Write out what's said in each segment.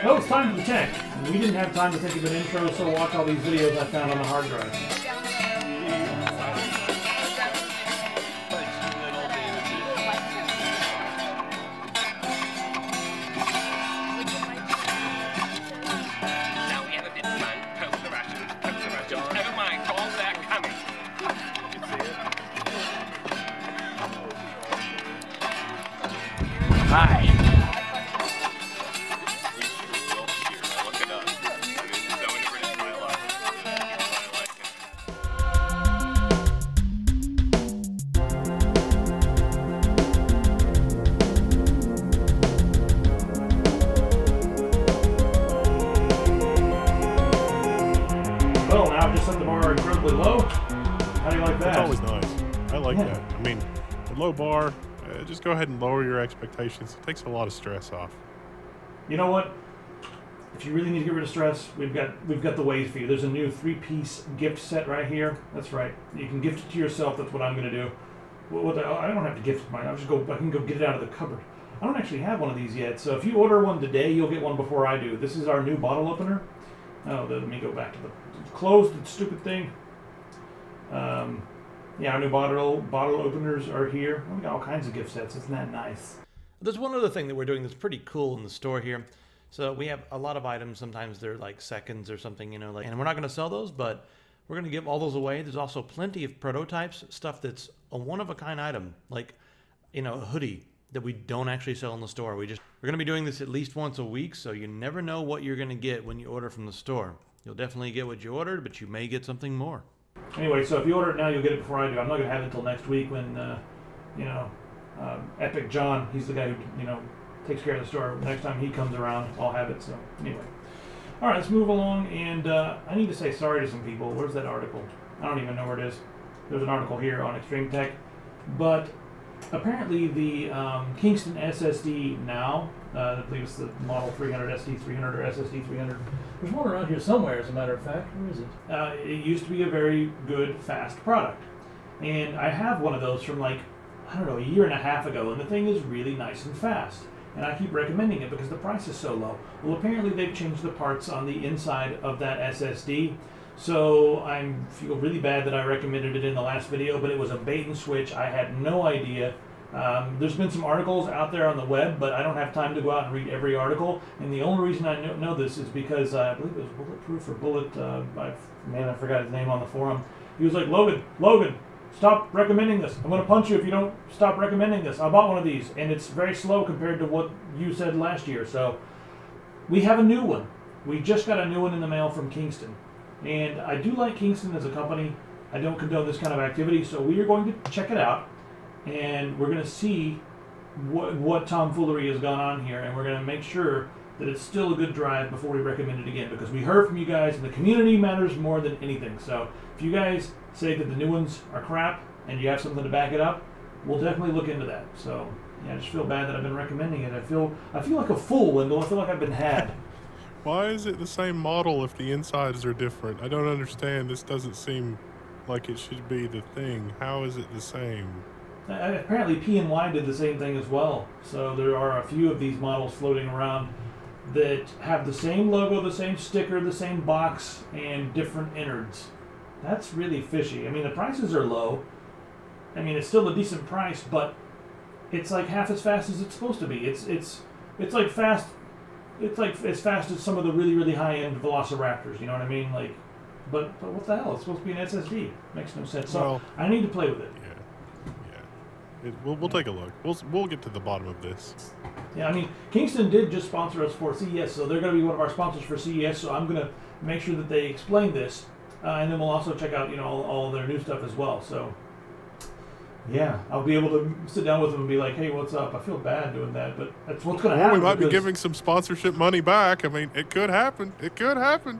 Well, it's time for the tech. We didn't have time to think of an intro, so watch all these videos I found on the hard drive. Hi. Well, now I've just set the bar incredibly low. How do you like that? That's always nice. I like that. I mean, a low bar, just go ahead and lower your expectations. It takes a lot of stress off. You know what? If you really need to get rid of stress, we've got the ways for you. There's a new 3-piece gift set right here. That's right. You can gift it to yourself. That's what I'm going to do. I don't have to gift mine. I can go get it out of the cupboard. I don't actually have one of these yet. So if you order one today, you'll get one before I do. This is our new bottle opener. Oh, let me go back to the closed stupid thing. Yeah, our new bottle openers are here. We got all kinds of gift sets. Isn't that nice? There's one other thing that we're doing that's pretty cool in the store here. So we have a lot of items. Sometimes they're like seconds or something, you know, like, and we're not going to sell those, but we're going to give all those away. There's also plenty of prototypes, stuff that's a one-of-a-kind item, like, you know, a hoodie that we don't actually sell in the store. We're going to be doing this at least once a week, so you never know what you're going to get when you order from the store. You'll definitely get what you ordered, but you may get something more. Anyway, so if you order it now, you'll get it before I do. I'm not going to have it until next week when, you know, Epic John, he's the guy who, you know, takes care of the store. Next time he comes around, I'll have it. So anyway. All right, let's move along. And I need to say sorry to some people. Where's that article? I don't even know where it is. There's an article here on extremetech. But apparently the Kingston SSD now, I believe it's the model 300, SD300 or SSD300. There's one around here somewhere, as a matter of fact. Where is it? It used to be a very good, fast product. And I have one of those from like, I don't know, a year and a half ago. And the thing is really nice and fast. And I keep recommending it because the price is so low. Well, apparently they've changed the parts on the inside of that SSD. So I feel really bad that I recommended it in the last video, but it was a bait and switch. I had no idea. There's been some articles out there on the web, but I don't have time to go out and read every article. And the only reason I know this is because I believe it was Bulletproof or Bullet, I forgot his name on the forum. He was like, Logan, stop recommending this. I'm going to punch you if you don't stop recommending this. I bought one of these, and it's very slow compared to what you said last year. So we have a new one. We just got a new one in the mail from Kingston. And I do like Kingston as a company. I don't condone this kind of activity, so we are going to check it out. And we're going to see what tomfoolery has gone on here, and we're going to make sure that it's still a good drive before we recommend it again, because we heard from you guys, and the community matters more than anything. So if you guys say that the new ones are crap and you have something to back it up, we'll definitely look into that. So yeah, I just feel bad that I've been recommending it. I feel like a fool, Wendell. I feel like I've been had. Why is it the same model if the insides are different? I don't understand. This doesn't seem like it should be the thing. How is it the same? Apparently PNY did the same thing as well. So there are a few of these models floating around that have the same logo, the same sticker, the same box, and different innards. That's really fishy. I mean, the prices are low. I mean, it's still a decent price, but it's like half as fast as it's supposed to be. It's like fast. It's like as fast as some of the really high-end Velociraptors. You know what I mean? Like, but what the hell? It's supposed to be an SSD. Makes no sense. So well, I need to play with it. Yeah. We'll take a look. We'll get to the bottom of this. Yeah, I mean, Kingston did just sponsor us for CES, so they're going to be one of our sponsors for CES. So I'm going to make sure that they explain this, and then we'll also check out, you know, all their new stuff as well. So yeah, I'll be able to sit down with them and be like, "Hey, what's up?" I feel bad doing that, but that's what's going to happen. We might be giving some sponsorship money back. I mean, it could happen. It could happen.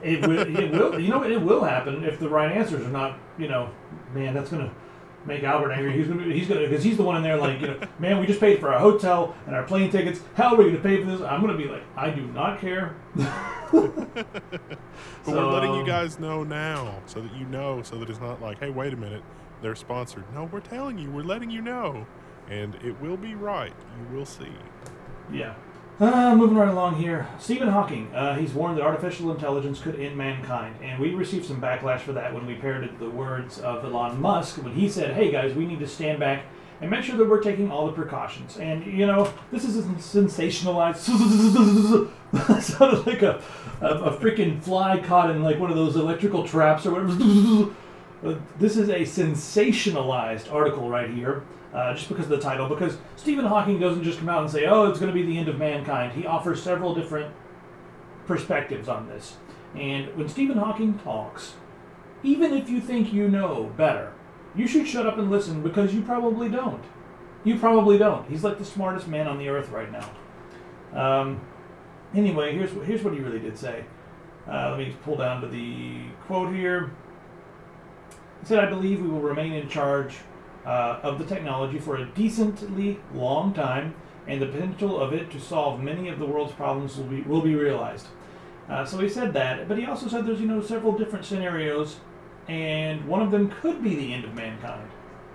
It will. You know, it will happen if the right answers are not. You know, man, that's going to make Albert angry. He's gonna because he's the one in there like, you know, man, we just paid for our hotel and our plane tickets. How are we gonna pay for this? I'm gonna be like, I do not care. But we're letting you guys know now, so that you know, so that it's not like, hey, wait a minute, they're sponsored. No, we're telling you, we're letting you know, and it will be right. You will see. Yeah. Moving right along here. Stephen Hawking, he's warned that artificial intelligence could end mankind. And we received some backlash for that when we parroted the words of Elon Musk when he said, hey guys, we need to stand back and make sure that we're taking all the precautions. And, you know, this is a sensationalized... sounded like a freaking fly caught in like one of those electrical traps or whatever. This is a sensationalized article right here. Just because of the title, because Stephen Hawking doesn't just come out and say, oh, it's going to be the end of mankind. He offers several different perspectives on this. And when Stephen Hawking talks, even if you think you know better, you should shut up and listen, because you probably don't. You probably don't. He's like the smartest man on the earth right now. Anyway, here's what he really did say. Let me pull down to the quote here. He said, I believe we will remain in charge of the technology for a decently long time, and the potential of it to solve many of the world's problems will be realized. So he said that, but he also said there's several different scenarios, and one of them could be the end of mankind.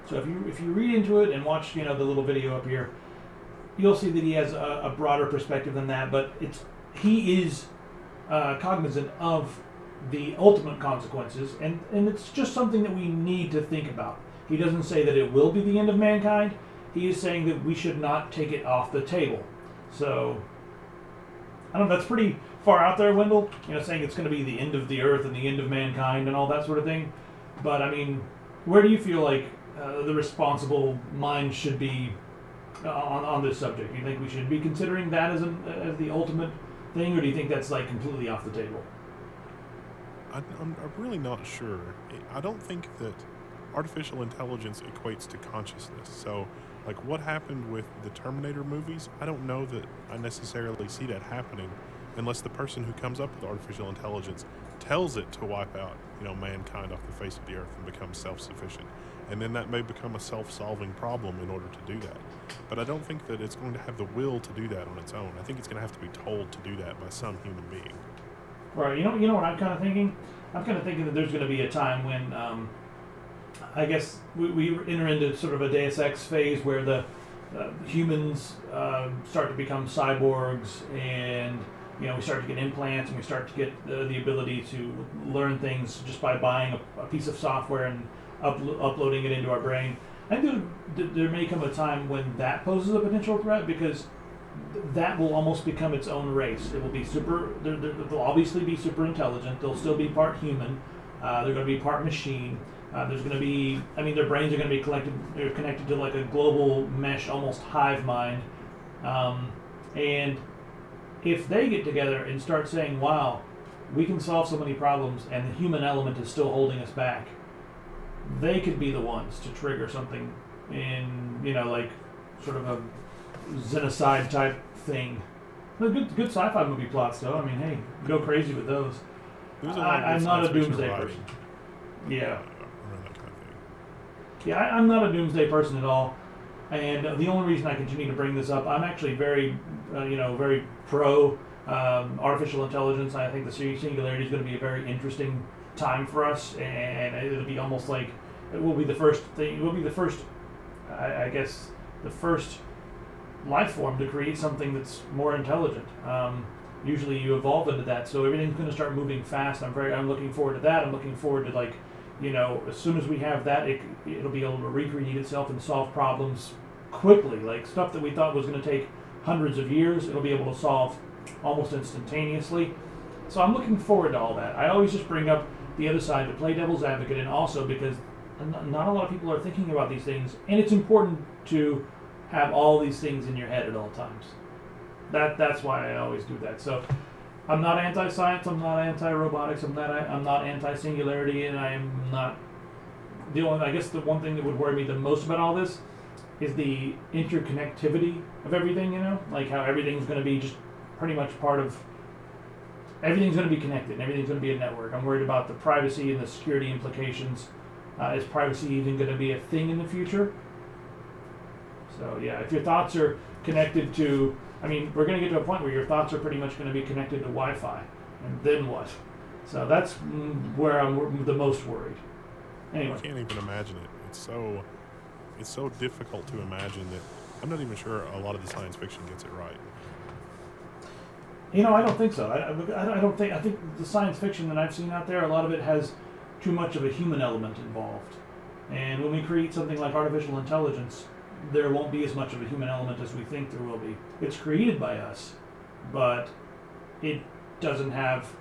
So if you read into it and watch the little video up here, you'll see that he has a broader perspective than that. But he is cognizant of the ultimate consequences, and it's just something that we need to think about. He doesn't say that it will be the end of mankind. He is saying that we should not take it off the table. So, I don't know, that's pretty far out there, Wendell. Saying it's going to be the end of the earth and the end of mankind and all that sort of thing. But, I mean, where do you feel like the responsible mind should be on this subject? Do you think we should be considering that as the ultimate thing, or do you think that's like completely off the table? I'm really not sure. I don't think that artificial intelligence equates to consciousness. So, like what happened with the Terminator movies, I don't know that I necessarily see that happening unless the person who comes up with artificial intelligence tells it to wipe out, mankind off the face of the earth and become self-sufficient. And then that may become a self-solving problem in order to do that. But I don't think that it's going to have the will to do that on its own. I think it's going to have to be told to do that by some human being. Right. You know what I'm kind of thinking? I'm kind of thinking that there's going to be a time when I guess we enter into sort of a Deus Ex phase where the humans start to become cyborgs, and we start to get implants, and we start to get the ability to learn things just by buying a piece of software and uploading it into our brain. I think there may come a time when that poses a potential threat, because that will almost become its own race. It will be they'll obviously be super intelligent. They'll still be part human. They're going to be part machine. There's going to be, their brains are going to be connected to like a global mesh, almost hive mind. And if they get together and start saying, wow, we can solve so many problems and the human element is still holding us back, they could be the ones to trigger something in, like sort of a genocide type thing. Good sci-fi movie plots, though. Hey, go crazy with those. I'm not a doomsday person. Yeah. Yeah, I'm not a doomsday person at all. And the only reason I continue to bring this up, I'm actually very, very pro artificial intelligence. I think the singularity is going to be a very interesting time for us, and it'll be almost like it will be the first thing. It will be the first, I guess, the first life form to create something that's more intelligent. Usually, you evolve into that, so everything's going to start moving fast. I'm looking forward to that. I'm looking forward to as soon as we have that, it'll be able to recreate itself and solve problems quickly. Like stuff that we thought was going to take hundreds of years, it'll be able to solve almost instantaneously. So I'm looking forward to all that. I always just bring up the other side to play devil's advocate, and also because not a lot of people are thinking about these things, and it's important to have all these things in your head at all times. That's why I always do that. So I'm not anti-science, I'm not anti-robotics, I'm not anti-singularity, and I am not... I guess the one thing that would worry me the most about all this is the interconnectivity of everything, like how everything's going to be just pretty much part of... Everything's going to be connected, and everything's going to be a network. I'm worried about the privacy and the security implications. Is privacy even going to be a thing in the future? So yeah, if your thoughts are connected to... we're going to get to a point where your thoughts are pretty much going to be connected to Wi-Fi, and then what? So that's where I'm the most worried. Anyway. I can't even imagine it. It's so difficult to imagine that. I'm not even sure a lot of the science fiction gets it right. I don't think so. I don't think. I think the science fiction that I've seen out there, a lot of it has too much of a human element involved. And when we create something like artificial intelligence, there won't be as much of a human element as we think there will be. It's created by us, but it doesn't have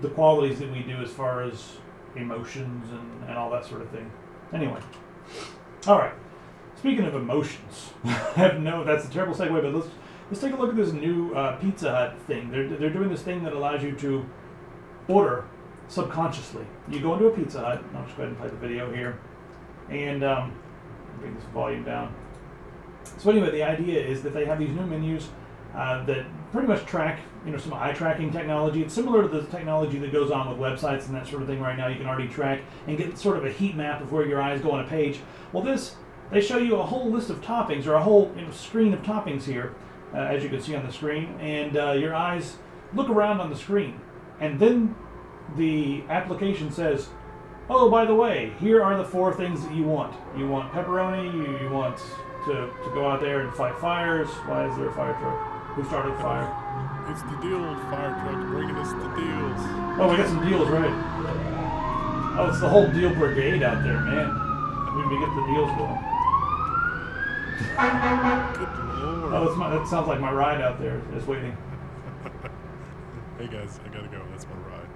the qualities that we do as far as emotions and all that sort of thing. Anyway, all right. Speaking of emotions, that's a terrible segue, but let's take a look at this new Pizza Hut thing. They're doing this thing that allows you to order subconsciously. You go into a Pizza Hut. I'll just go ahead and play the video here, and bring this volume down. So anyway, the idea is that they have these new menus that pretty much track, some eye tracking technology. It's similar to the technology that goes on with websites and that sort of thing right now. You can already track and get sort of a heat map of where your eyes go on a page. Well, they show you a whole list of toppings, or a whole screen of toppings here, as you can see on the screen, and your eyes look around on the screen, and then the application says, oh, by the way, here are the 4 things that you want. You want pepperoni, you want to go out there and fight fires. Why is there a fire truck? Who started the fire? It's the deal fire truck bringing us the deals. Oh, we got some deals, right? Oh, it's the whole deal brigade out there, man. We get the deals going. Good Lord. Oh, that sounds like my ride out there is waiting. Hey guys, I gotta go. That's my ride.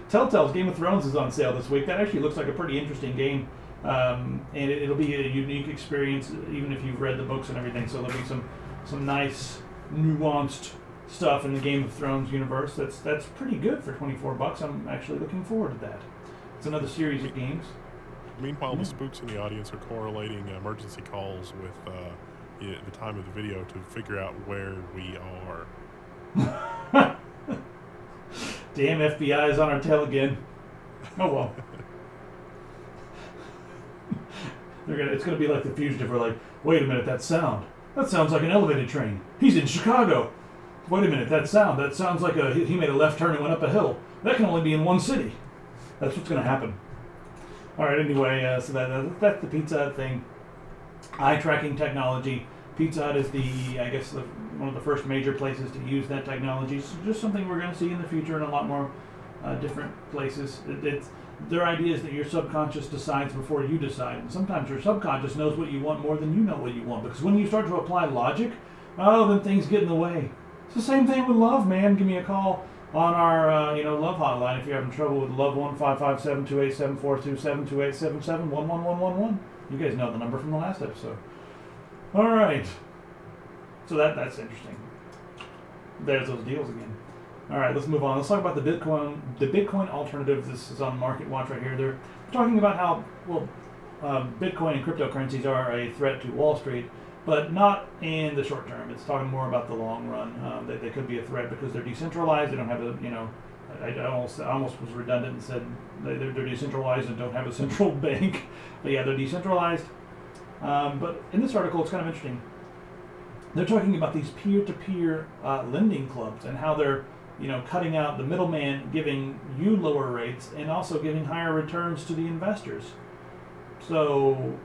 Telltale's Game of Thrones is on sale this week. That actually looks like a pretty interesting game, and it'll be a unique experience, even if you've read the books and everything. So there'll be some nice, nuanced stuff in the Game of Thrones universe. That's pretty good for $24. I'm actually looking forward to that. It's another series of games. Meanwhile, the spooks in the audience are correlating emergency calls with the time of the video to figure out where we are. Damn, FBI is on our tail again. Oh well. It's gonna be like the fugitive. We're like, wait a minute, that sounds like an elevated train. He's in Chicago. Wait a minute, that sounds like he made a left turn and went up a hill. That can only be in one city. That's what's gonna happen. All right. Anyway, so that's the Pizza Hut thing. Eye tracking technology. Pizza Hut is one of the first major places to use that technology. So just something we're going to see in the future in a lot more different places. Their idea is that your subconscious decides before you decide. And sometimes your subconscious knows what you want more than you know what you want. Because when you start to apply logic, then things get in the way. It's the same thing with love, man. Give me a call on our love hotline if you're having trouble with loved one, 557-287-427-287-77-11111. You guys know the number from the last episode. All right. So that's interesting. There's those deals again. All right, let's move on. Let's talk about the Bitcoin alternative. This is on Market Watch right here. They're talking about how Bitcoin and cryptocurrencies are a threat to Wall Street, but not in the short term. It's talking more about the long run. They could be a threat because they're decentralized. They don't have I almost was redundant and said they're decentralized and don't have a central bank. But yeah, they're decentralized. But in this article, it's kind of interesting. They're talking about these peer-to-peer lending clubs and how they're cutting out the middleman, giving you lower rates and also giving higher returns to the investors. So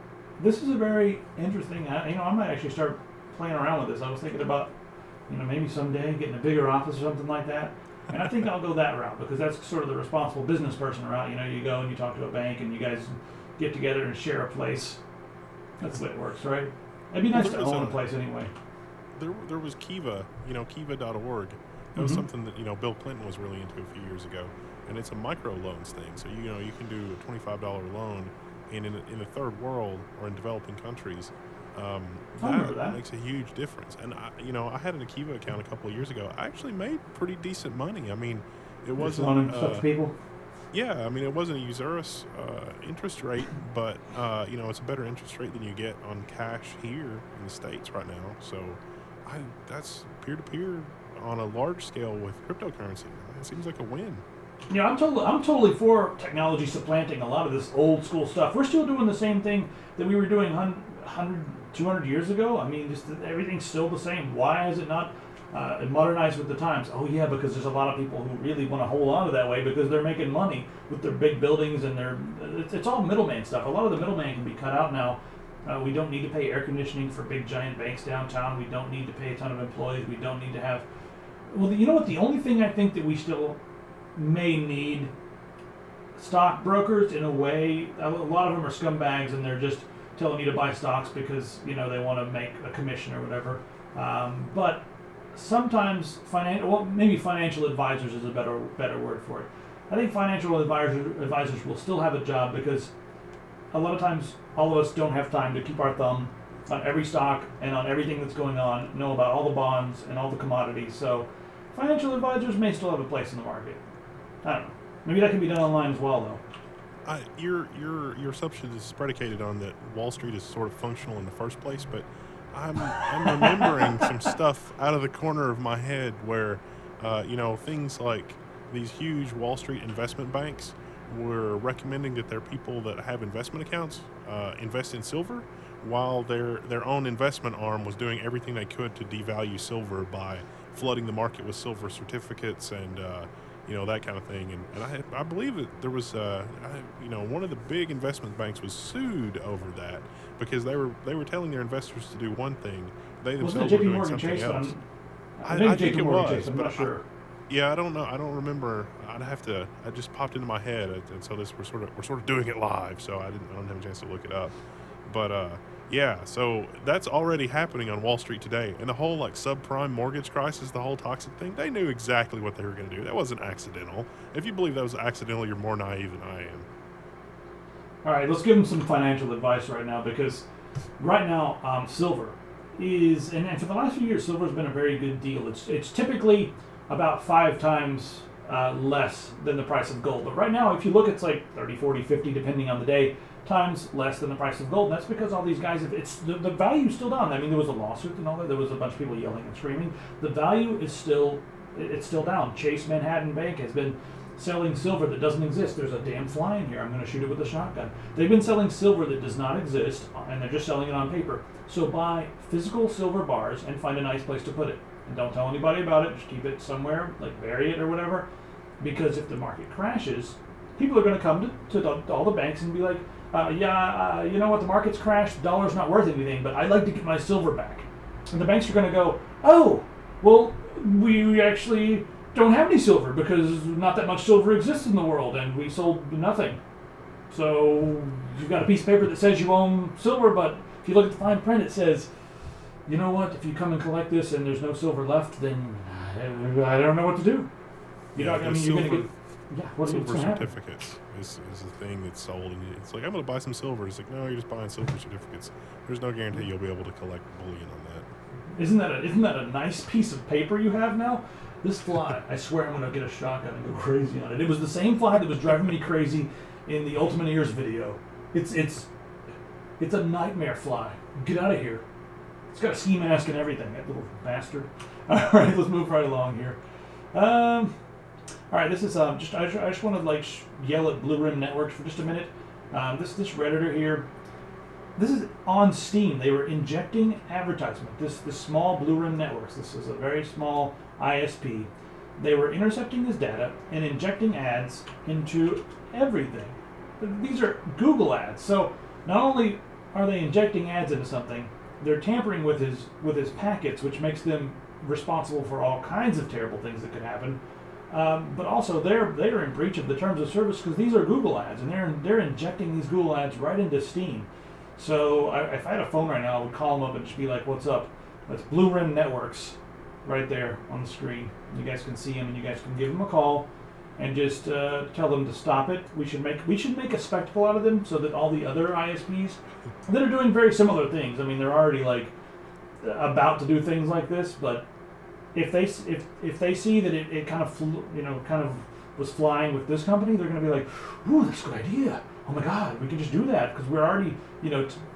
this is a very interesting. I might actually start playing around with this. I was thinking about maybe someday getting a bigger office or something like that. And I think I'll go that route because that's sort of the responsible business person route. You go and you talk to a bank and you guys get together and share a place. That's the way it works, right? It'd be nice to own a place anyway. There was Kiva, Kiva.org. That was something that Bill Clinton was really into a few years ago, and it's a micro loans thing. So you can do a $25 loan, and in the third world or in developing countries, that makes a huge difference. And I had an Kiva account a couple of years ago. I actually made pretty decent money. I mean, it wasn't loaning stuff to people. Yeah, I mean, it wasn't a usurious interest rate, but it's a better interest rate than you get on cash here in the States right now. So that's peer-to-peer on a large scale with cryptocurrency. It seems like a win. I'm totally for technology supplanting a lot of this old school stuff. We're still doing the same thing that we were doing 100, 200 years ago. I mean, just everything's still the same. Why is it not modernized with the times? Oh yeah, because there's a lot of people who really want to hold on to that way because they're making money with their big buildings and it's all middleman stuff. A lot of the middleman can be cut out now, We don't need to pay air conditioning for big giant banks downtown. We don't need to pay a ton of employees. We don't need to have... Well, you know what? The only thing I think that we still may need, stockbrokers in a way. A lot of them are scumbags and they're just telling you to buy stocks because, you know, they want to make a commission or whatever. But sometimes maybe financial advisors is a better word for it. I think financial advisors will still have a job because a lot of times all of us don't have time to keep our thumb on every stock and on everything that's going on, know about all the bonds and all the commodities. So financial advisors may still have a place in the market. I don't know. Maybe that can be done online as well, though. Your assumption is predicated on that Wall Street is sort of functional in the first place, but I'm remembering some stuff out of the corner of my head where, you know, things like these huge Wall Street investment banks were recommending that their people that have investment accounts invest in silver, while their own investment arm was doing everything they could to devalue silver by flooding the market with silver certificates and you know, that kind of thing. And I believe that there was you know, one of the big investment banks was sued over that because they were telling their investors to do one thing, they themselves were doing something else. I think it was, but I'm not sure. Yeah, I don't know. I don't remember. It just popped into my head, and so we're sort of doing it live. So I don't have a chance to look it up. But yeah, so that's already happening on Wall Street today, and the whole like subprime mortgage crisis, the whole toxic thing. They knew exactly what they were going to do. That wasn't accidental. If you believe that was accidental, you're more naive than I am. All right, let's give them some financial advice right now because right now silver is, and for the last few years, silver has been a very good deal. It's typically about 5 times less than the price of gold. But right now, if you look, it's like 30, 40, 50, depending on the day, times less than the price of gold. And that's because all these guys, the value's still down. I mean, there was a lawsuit and all that. There was a bunch of people yelling and screaming. The value is still down. Chase Manhattan Bank has been selling silver that doesn't exist. There's a damn fly in here. I'm going to shoot it with a shotgun. They've been selling silver that does not exist, and they're just selling it on paper. So buy physical silver bars and find a nice place to put it. And don't tell anybody about it. Just keep it somewhere, like bury it or whatever. Because if the market crashes, people are going to come to all the banks and be like, you know what, the market's crashed, the dollar's not worth anything, but I'd like to get my silver back. And the banks are going to go, oh, well, we actually don't have any silver because not that much silver exists in the world and we sold nothing. So you've got a piece of paper that says you own silver, but if you look at the fine print, it says, you know what, if you come and collect this and there's no silver left, then I don't know what to do. You're going to get... Yeah, silver certificates is a thing that's sold, and it's like, I'm going to buy some silver. It's like, no, you're just buying silver certificates. There's no guarantee you'll be able to collect bullion on that. Isn't that a nice piece of paper you have now? This fly, I swear I'm going to get a shotgun and go crazy on it. It was the same fly that was driving me crazy in the Ultimate Ears video. It's a nightmare fly. Get out of here. It's got a ski mask and everything, that little bastard. All right, let's move right along here. All right, this is I just want to like yell at Blue Rim Networks for just a minute. This Redditor here, this is on Steam. They were injecting advertisement. This small Blue Rim Networks. This is a very small ISP. They were intercepting this data and injecting ads into everything. These are Google ads. So not only are they injecting ads into something, they're tampering with his packets, which makes them responsible for all kinds of terrible things that could happen. But also they're in breach of the terms of service because these are Google ads, and they're injecting these Google ads right into Steam. So if I had a phone right now, I would call them up and just be like, "What's up?" That's Blue Rim Networks, right there on the screen. You guys can see them, and you guys can give them a call, and just tell them to stop it. We should make a spectacle out of them so that all the other ISPs that are doing very similar things. I mean, they're already like about to do things like this, but if they see that it kind of was flying with this company, they're going to be like, "Ooh, that's a good idea. Oh my God, we can just do that because we're already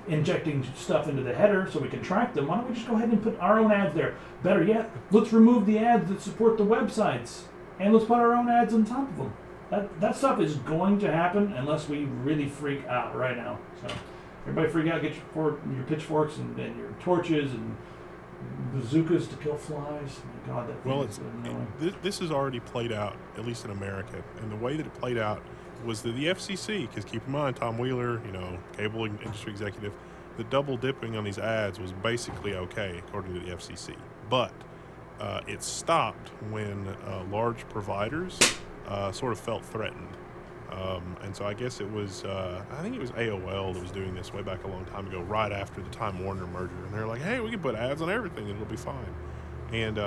injecting stuff into the header so we can track them. Why don't we just go ahead and put our own ads there? Better yet, let's remove the ads that support the websites and let's put our own ads on top of them." That stuff is going to happen unless we really freak out right now. So everybody freak out. Get your pitchforks and your torches and bazookas to kill flies. My God, that thing is annoying. This is already played out, at least in America. And the way that it played out was that the FCC, because keep in mind, Tom Wheeler, cable industry executive, the double dipping on these ads was basically okay, according to the FCC. But it stopped when large providers sort of felt threatened. And so I guess it was, I think it was AOL that was doing this way back a long time ago, right after the Time Warner merger. And they're like, hey, we can put ads on everything and it'll be fine. And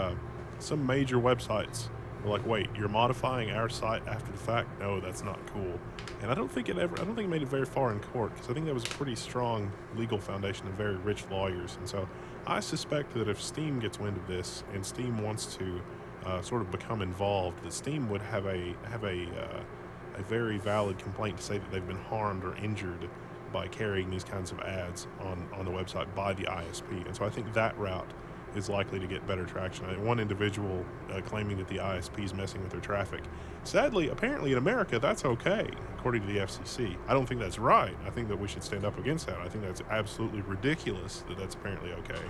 some major websites were like, wait, you're modifying our site after the fact? No, that's not cool. And I don't think it made it very far in court, because I think that was a pretty strong legal foundation of very rich lawyers. And so I suspect that if Steam gets wind of this and Steam wants to sort of become involved, that Steam would have a very valid complaint to say that they've been harmed or injured by carrying these kinds of ads on the website by the ISP. And so I think that route is likely to get better traction. One individual claiming that the ISP is messing with their traffic. Sadly, apparently in America, that's okay, according to the FCC. I don't think that's right. I think that we should stand up against that. I think that's absolutely ridiculous that that's apparently okay.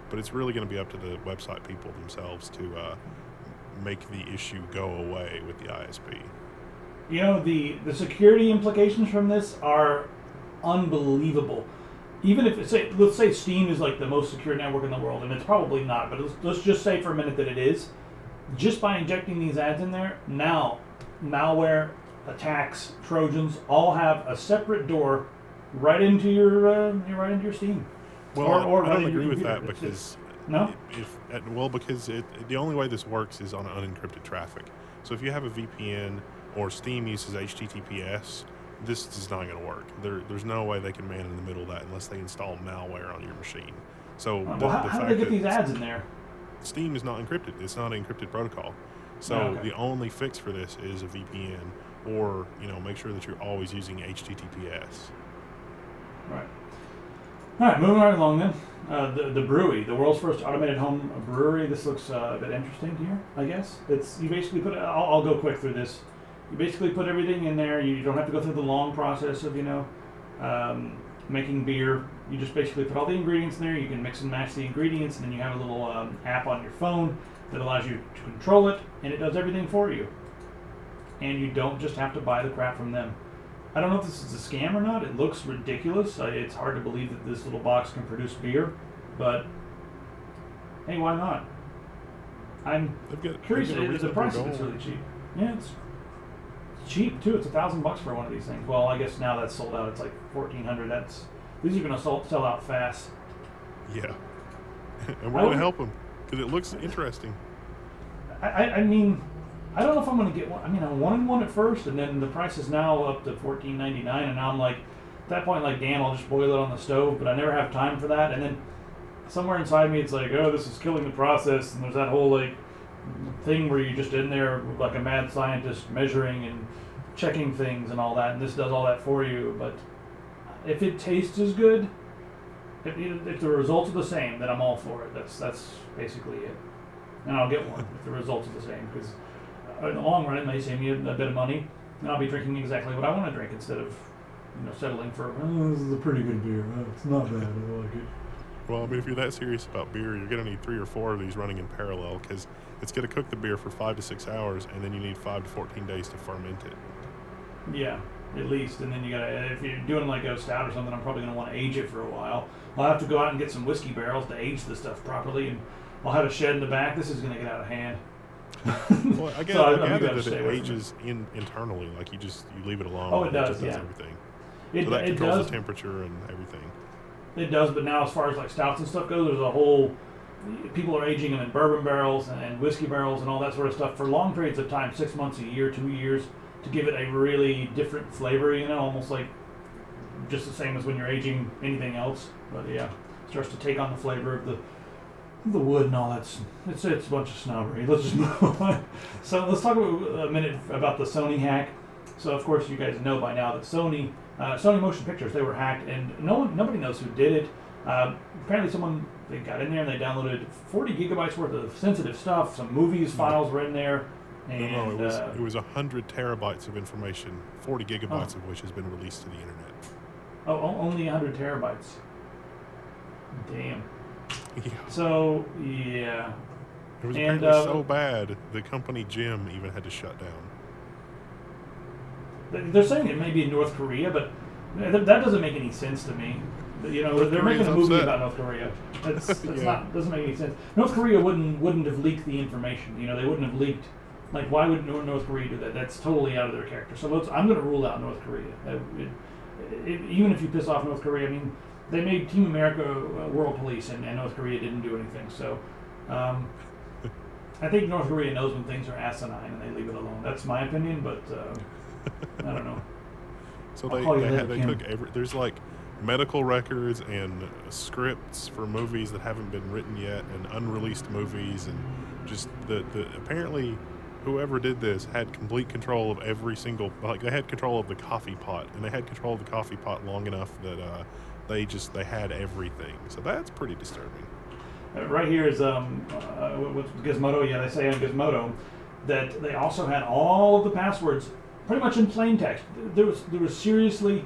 But it's really going to be up to the website people themselves to make the issue go away with the ISP. You know, the security implications from this are unbelievable. Even if let's say Steam is like the most secure network in the world, and it's probably not, but let's just say for a minute that it is. Just by injecting these ads in there, now malware, attacks, Trojans all have a separate door right into your Steam. Well, I don't agree with that, because no. Because the only way this works is on unencrypted traffic. So if you have a VPN or Steam uses HTTPS, this is not going to work. There's no way they can man in the middle of that unless they install malware on your machine. So how do they get these ads in there? Steam is not encrypted. It's not an encrypted protocol. So the only fix for this is a VPN, or make sure that you're always using HTTPS. Right. All right, moving right along then. The Brewie, the world's first automated home brewery. This looks a bit interesting here, I guess. You basically put. I'll go quick through this. You basically put everything in there. You don't have to go through the long process of making beer. You just basically put all the ingredients in there. You can mix and match the ingredients, and then you have a little app on your phone that allows you to control it, and it does everything for you. And you don't just have to buy the crap from them. I don't know if this is a scam or not. It looks ridiculous. It's hard to believe that this little box can produce beer, but hey, why not? I'm curious. The price of it's really cheap. Yeah, it's cheap too. It's $1,000 for one of these things. Well, I guess now that's sold out. It's like $1,400. These are going to sell out fast. Yeah, and we're going to help them because it looks interesting. I mean, I don't know if I'm going to get one. I mean, I wanted one at first, and then the price is now up to $14.99, and now I'm like, at that point, like, damn, I'll just boil it on the stove, but I never have time for that. And then somewhere inside me, it's like, oh, this is killing the process, and there's that whole like thing where you're just in there like a mad scientist measuring and checking things and all that, and this does all that for you. But if it tastes as good, if the results are the same, then I'm all for it. That's basically it. And I'll get one if the results are the same, because in the long run it may save me a bit of money, and I'll be drinking exactly what I want to drink instead of settling for, this is a pretty good beer. It's not bad. I like it. Well, I mean, if you're that serious about beer, you're going to need 3 or 4 of these running in parallel, because it's going to cook the beer for 5 to 6 hours, and then you need 5 to 14 days to ferment it. Yeah, at least. And then you got to, if you're doing like a stout or something, I'm probably going to want to age it for a while. I'll have to go out and get some whiskey barrels to age the stuff properly, and I'll have a shed in the back. This is going to get out of hand. Well, I gather that it ages internally, like you leave it alone. Oh, it does, just yeah. Everything. So that controls the temperature and everything. It does, but now as far as like stouts and stuff goes, there's a whole, people are aging them in bourbon barrels and whiskey barrels and all that sort of stuff for long periods of time, 6 months, a year, 2 years, to give it a really different flavor, almost like just the same as when you're aging anything else. But yeah, it starts to take on the flavor of the wood and all that. It's a bunch of snobbery. Let's just move on. So let's talk a minute about the Sony hack. So of course you guys know by now that Sony Motion Pictures, they were hacked, and nobody knows who did it. Apparently they got in there and they downloaded 40 gigabytes worth of sensitive stuff. Some movies files were in there. And, it was 100 terabytes of information, 40 gigabytes of which has been released to the internet. Oh, only 100 terabytes. Damn. Yeah. So, yeah. It was apparently so bad, the company Jim even had to shut down. They're saying it may be in North Korea, but that doesn't make any sense to me. You know, North they're Korea's making a movie upset. about North Korea. That's Yeah. not doesn't make any sense. North Korea wouldn't have leaked the information. You know, they wouldn't have leaked. Like, why would North Korea do that? That's totally out of their character. So I'm going to rule out North Korea. Even if you piss off North Korea, I mean, they made Team America world police, and North Korea didn't do anything. So, I think North Korea knows when things are asinine and they leave it alone. That's my opinion, but I don't know. So they took there's like medical records and scripts for movies that haven't been written yet, and unreleased movies, and just the apparently whoever did this had complete control of every single, like, they had control of the coffee pot, and they had control of the coffee pot long enough that they had everything. So that's pretty disturbing. Right here is what's Gizmodo. Yeah, they say on Gizmodo that they also had all of the passwords pretty much in plain text. There was seriously,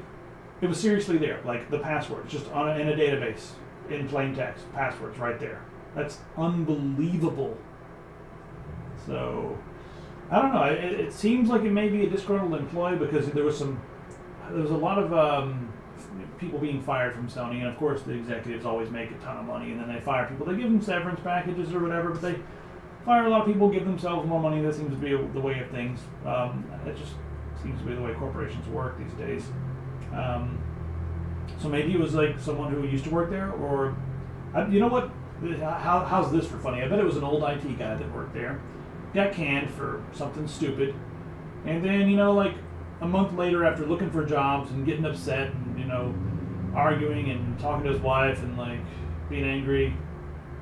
it was seriously there, like the passwords just in a database in plain text, passwords right there. That's unbelievable. So I don't know. It seems like it may be a disgruntled employee, because there was a lot of people being fired from Sony, and of course the executives always make a ton of money, and then they fire people. They give them severance packages or whatever, but they fire a lot of people, give themselves more money. That seems to be the way of things. It just seems to be the way corporations work these days. So maybe it was like someone who used to work there, or you know what? How's this for funny? I bet it was an old IT guy that worked there, got canned for something stupid, and then, you know, like a month later, after looking for jobs and getting upset and, you know, arguing and talking to his wife and like being angry,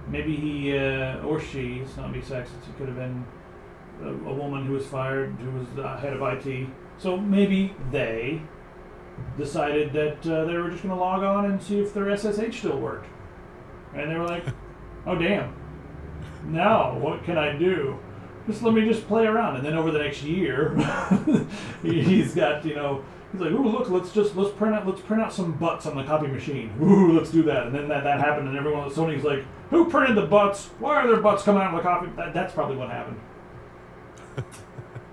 maybe he or she, it's not be sexist, it could have been a woman who was fired, who was the head of IT. So maybe they decided that they were just going to log on and see if their SSH still worked, and they were like, oh damn, now what can I do? Let me just play around. And then over the next year, he's got, you know, he's like, ooh, look, let's print out some butts on the copy machine. Ooh, let's do that. And then that happened, and everyone at Sony's like, who printed the butts? Why are there butts coming out of the copy? That's probably what happened.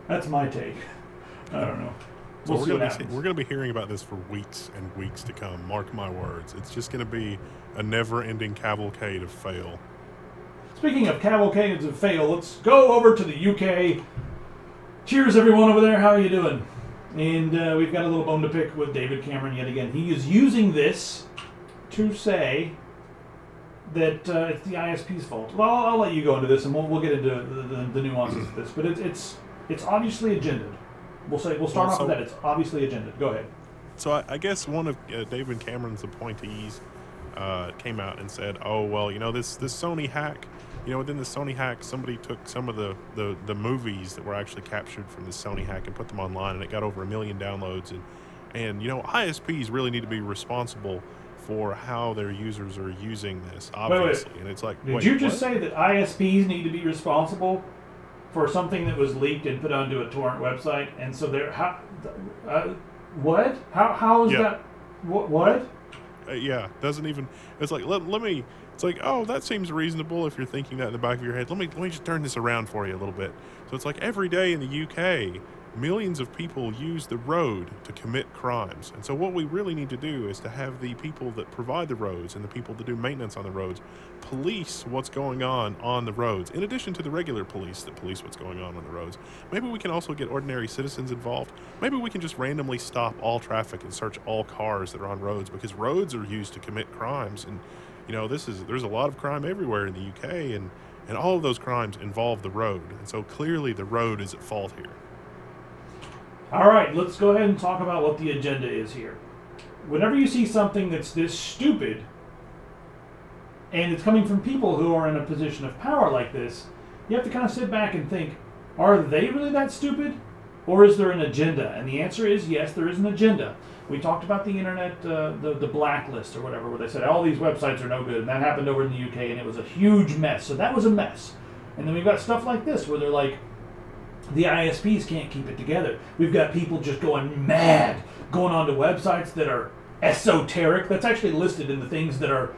That's my take. I don't know. So we're going to be hearing about this for weeks and weeks to come. Mark my words. It's just going to be a never-ending cavalcade of fail. Speaking of cavalcades of fail, let's go over to the UK. Cheers, everyone over there. How are you doing? And we've got a little bone to pick with David Cameron yet again. He is using this to say that it's the ISP's fault. Well, I'll let you go into this, and we'll get into the nuances of this. But it's obviously agendaed. We'll start off with that. It's obviously agendaed. Go ahead. So I guess one of David Cameron's appointees came out and said, "Oh well, you know, this Sony hack. You know, within the Sony hack, somebody took some of the movies that were actually captured from the Sony hack and put them online, and it got over 1 million downloads. And you know, ISPs really need to be responsible for how their users are using this, obviously." Wait. And it's like, did you just say that ISPs need to be responsible for something that was leaked and put onto a torrent website? And so they're what? How is that? What? Yeah, doesn't even. It's like let me. It's like, oh, that seems reasonable if you're thinking that in the back of your head. Let me just turn this around for you a little bit. So it's like every day in the UK, millions of people use the road to commit crimes. And so what we really need to do is to have the people that provide the roads and the people that do maintenance on the roads police what's going on the roads, in addition to the regular police that police what's going on the roads. Maybe we can also get ordinary citizens involved. Maybe we can just randomly stop all traffic and search all cars that are on roads, because roads are used to commit crimes. And you know, there's a lot of crime everywhere in the UK, and all of those crimes involve the road. And so clearly the road is at fault here. All right, let's go ahead and talk about what the agenda is here. Whenever you see something that's this stupid, and it's coming from people who are in a position of power like this, you have to kind of sit back and think, are they really that stupid? Or is there an agenda? And the answer is yes, there is an agenda. We talked about the internet, the blacklist or whatever, where they said all these websites are no good, and that happened over in the UK, and it was a huge mess. So that was a mess. And then we've got stuff like this, where they're like, the ISPs can't keep it together. We've got people just going mad, going onto websites that are esoteric. That's actually listed in the things that are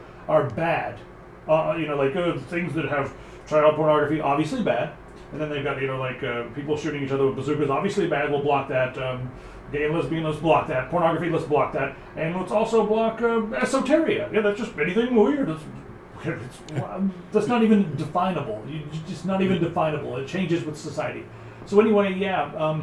bad. You know, like things that have child pornography, obviously bad. And then they've got, you know, like people shooting each other with bazookas, obviously bad. We'll block that. Gay and lesbian, let's block that. Pornography, let's block that. And let's also block esoteria. Yeah, that's just anything weird. That's not even definable. Just not even definable. It changes with society. So anyway, yeah,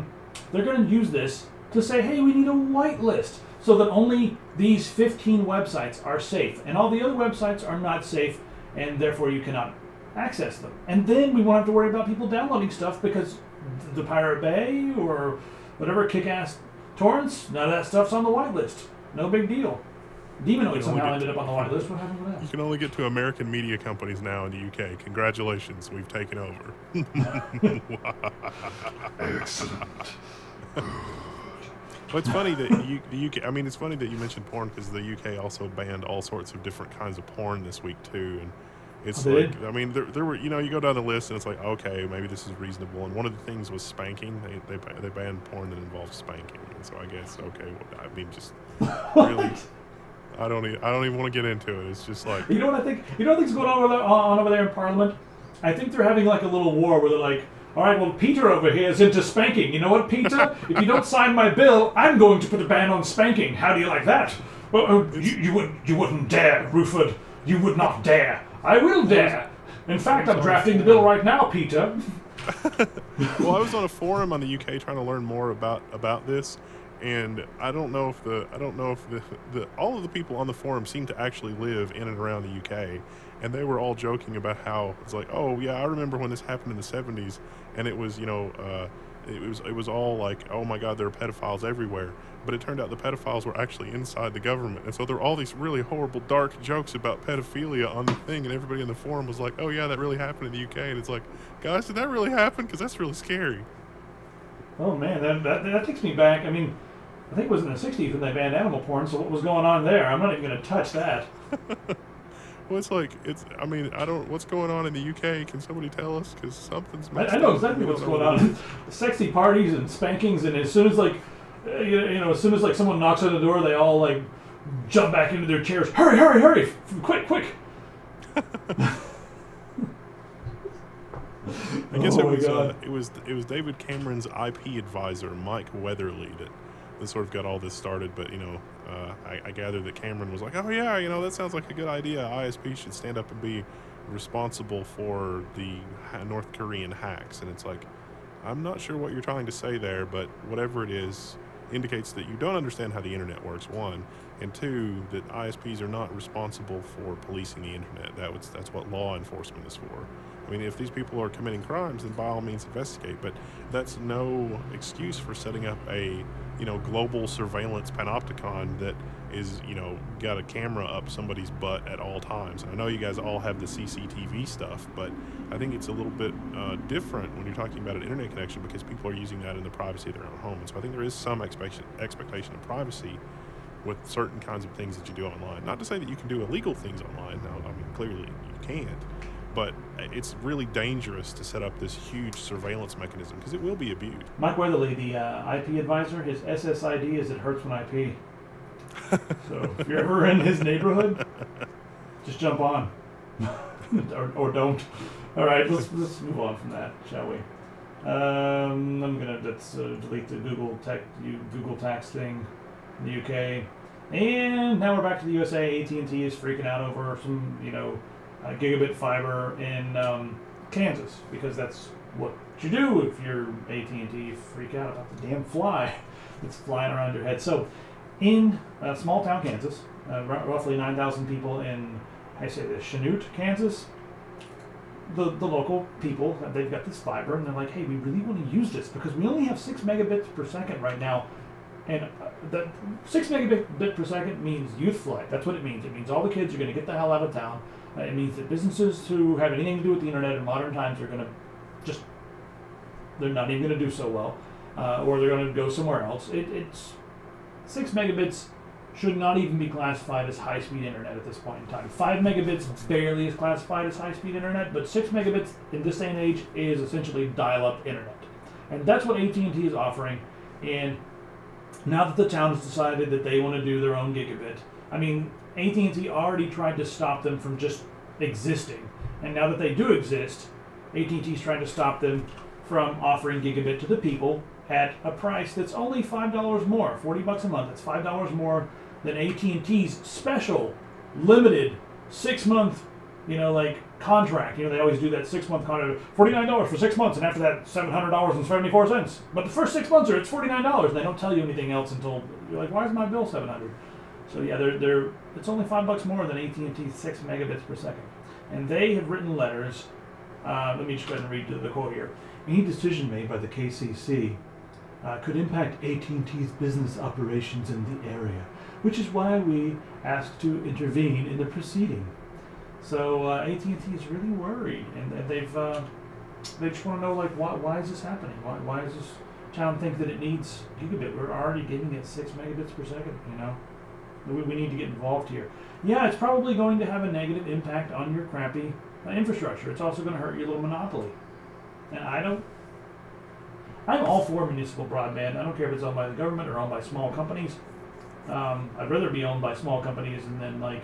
they're going to use this to say, hey, we need a whitelist so that only these 15 websites are safe, and all the other websites are not safe, and therefore you cannot access them. And then we won't have to worry about people downloading stuff because the Pirate Bay or whatever kick-ass torrents, none of that stuff's on the whitelist. No big deal. Demonoid somehow ended up on the whitelist. What happened with that? You can only get to American media companies now in the UK. Congratulations, we've taken over. Excellent. Well, it's funny that the UK. I mean, it's funny that you mentioned porn because the UK also banned all sorts of different kinds of porn this week too, and it's like, I mean, there were, you know, you go down the list and it's like, okay, maybe this is reasonable. And one of the things was spanking. They banned porn that involves spanking, and so I guess okay. Well, I mean, just really, I don't even want to get into it. It's just like, you know what I think? You know what I think's going on over there in Parliament? I think they're having like a little war where they're like, all right, well, Peter over here is into spanking. You know what, Peter? If you don't sign my bill, I'm going to put a ban on spanking. How do you like that? Well, you wouldn't dare, Ruford. You would not dare. I will dare. In fact, I'm drafting the bill right now, Peter. Well, I was on a forum on the UK trying to learn more about this, and I don't know if all of the people on the forum seem to actually live in and around the UK, and they were all joking about how it's like, oh yeah, I remember when this happened in the 70s, and it was, you know, it was all like, oh my God, there are pedophiles everywhere. But it turned out the pedophiles were actually inside the government, and so there were all these really horrible, dark jokes about pedophilia on the thing, and everybody in the forum was like, oh yeah, that really happened in the UK, and it's like, guys, did that really happen? Because that's really scary. Oh man, that takes me back. I mean, I think it was in the 60s when they banned animal porn, so what was going on there? I'm not even going to touch that. Well, it's like, I mean, what's going on in the UK? Can somebody tell us? Because something's messed I know up. exactly what's going on. Sexy parties and spankings, and as soon as like, as soon as like someone knocks on the door, they all like jump back into their chairs. Hurry, hurry, hurry! Quick, quick! I guess it was David Cameron's IP advisor, Mike Weatherly, that sort of got all this started. But you know, I gather that Cameron was like, oh yeah, you know, that sounds like a good idea. ISP should stand up and be responsible for the North Korean hacks. And it's like, I'm not sure what you're trying to say there, but whatever it is, indicates that you don't understand how the internet works, one, and two, that ISPs are not responsible for policing the internet. That's what law enforcement is for. I mean, if these people are committing crimes, then by all means investigate, but that's no excuse for setting up a, you know, global surveillance panopticon that is, you know, got a camera up somebody's butt at all times. And I know you guys all have the CCTV stuff, but I think it's a little bit different when you're talking about an internet connection because people are using that in the privacy of their own home. And so I think there is some expectation of privacy with certain kinds of things that you do online. Not to say that you can do illegal things online. Now, I mean, clearly you can't. But it's really dangerous to set up this huge surveillance mechanism because it will be abused. Mike Weatherly, the IP advisor, his SSID is it hurts when I pee. So if you're ever in his neighborhood, just jump on, or don't. All right, let's move on from that, shall we? I'm gonna delete the Google tax thing in the UK, and now we're back to the USA. AT&T is freaking out over some, gigabit fiber in Kansas, because that's what you do if you're AT&T. You freak out about the damn fly that's flying around your head. So in small town Kansas, roughly 9,000 people in, Chanute, Kansas, the local people, they've got this fiber, and they're like, hey, we really want to use this because we only have 6 megabits per second right now. And that 6 megabit per second means youth flight. That's what it means. It means all the kids are going to get the hell out of town. It means that businesses who have anything to do with the internet in modern times are going to they're not even going to do so well, or they're going to go somewhere else. It's 6 megabits should not even be classified as high-speed internet at this point in time. 5 megabits barely is classified as high-speed internet, but 6 megabits in this day and age is essentially dial-up internet. And that's what AT&T is offering. And now that the town has decided that they want to do their own gigabit, I mean, AT&T already tried to stop them from just existing. And now that they do exist, AT&T is trying to stop them from offering gigabit to the people at a price that's only $5 more, $40 a month. It's $5 more than AT&T's special, limited, 6-month, like contract. They always do that 6-month contract, $49 for 6 months, and after that, $700.74. But the first 6 months it's $49, and they don't tell you anything else until you're like, why is my bill $700? So yeah, it's only $5 more than AT&T's 6 megabits per second, and they have written letters. Let me just go ahead and read the quote here. Any decision made by the KCC could impact AT&T's business operations in the area, which is why we asked to intervene in the proceeding. So AT&T is really worried, and they just want to know, like, why is this happening? Why does this town think that it needs gigabit? We're already getting it 6 megabits per second. We need to get involved here. Yeah, it's probably going to have a negative impact on your crappy infrastructure. It's also going to hurt your little monopoly. And I'm all for municipal broadband. I don't care if it's owned by the government or owned by small companies. I'd rather be owned by small companies and then, like,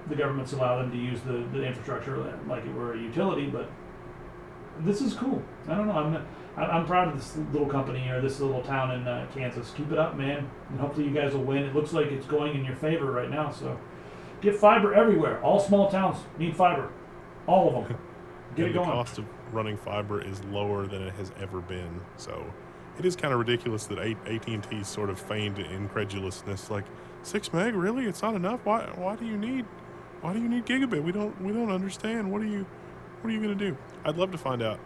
the governments allow them to use the infrastructure like it were a utility. But this is cool. I don't know. I'm proud of this little company or this little town in Kansas. Keep it up, man, and hopefully you guys will win. It looks like it's going in your favor right now. So get fiber everywhere. All small towns need fiber. All of them. Get it going. The cost of running fiber is lower than it has ever been. So it is kind of ridiculous that AT&T's sort of feigned incredulousness. Like, 6 meg, really? It's not enough? Why do you need gigabit? We don't understand. What are you going to do? I'd love to find out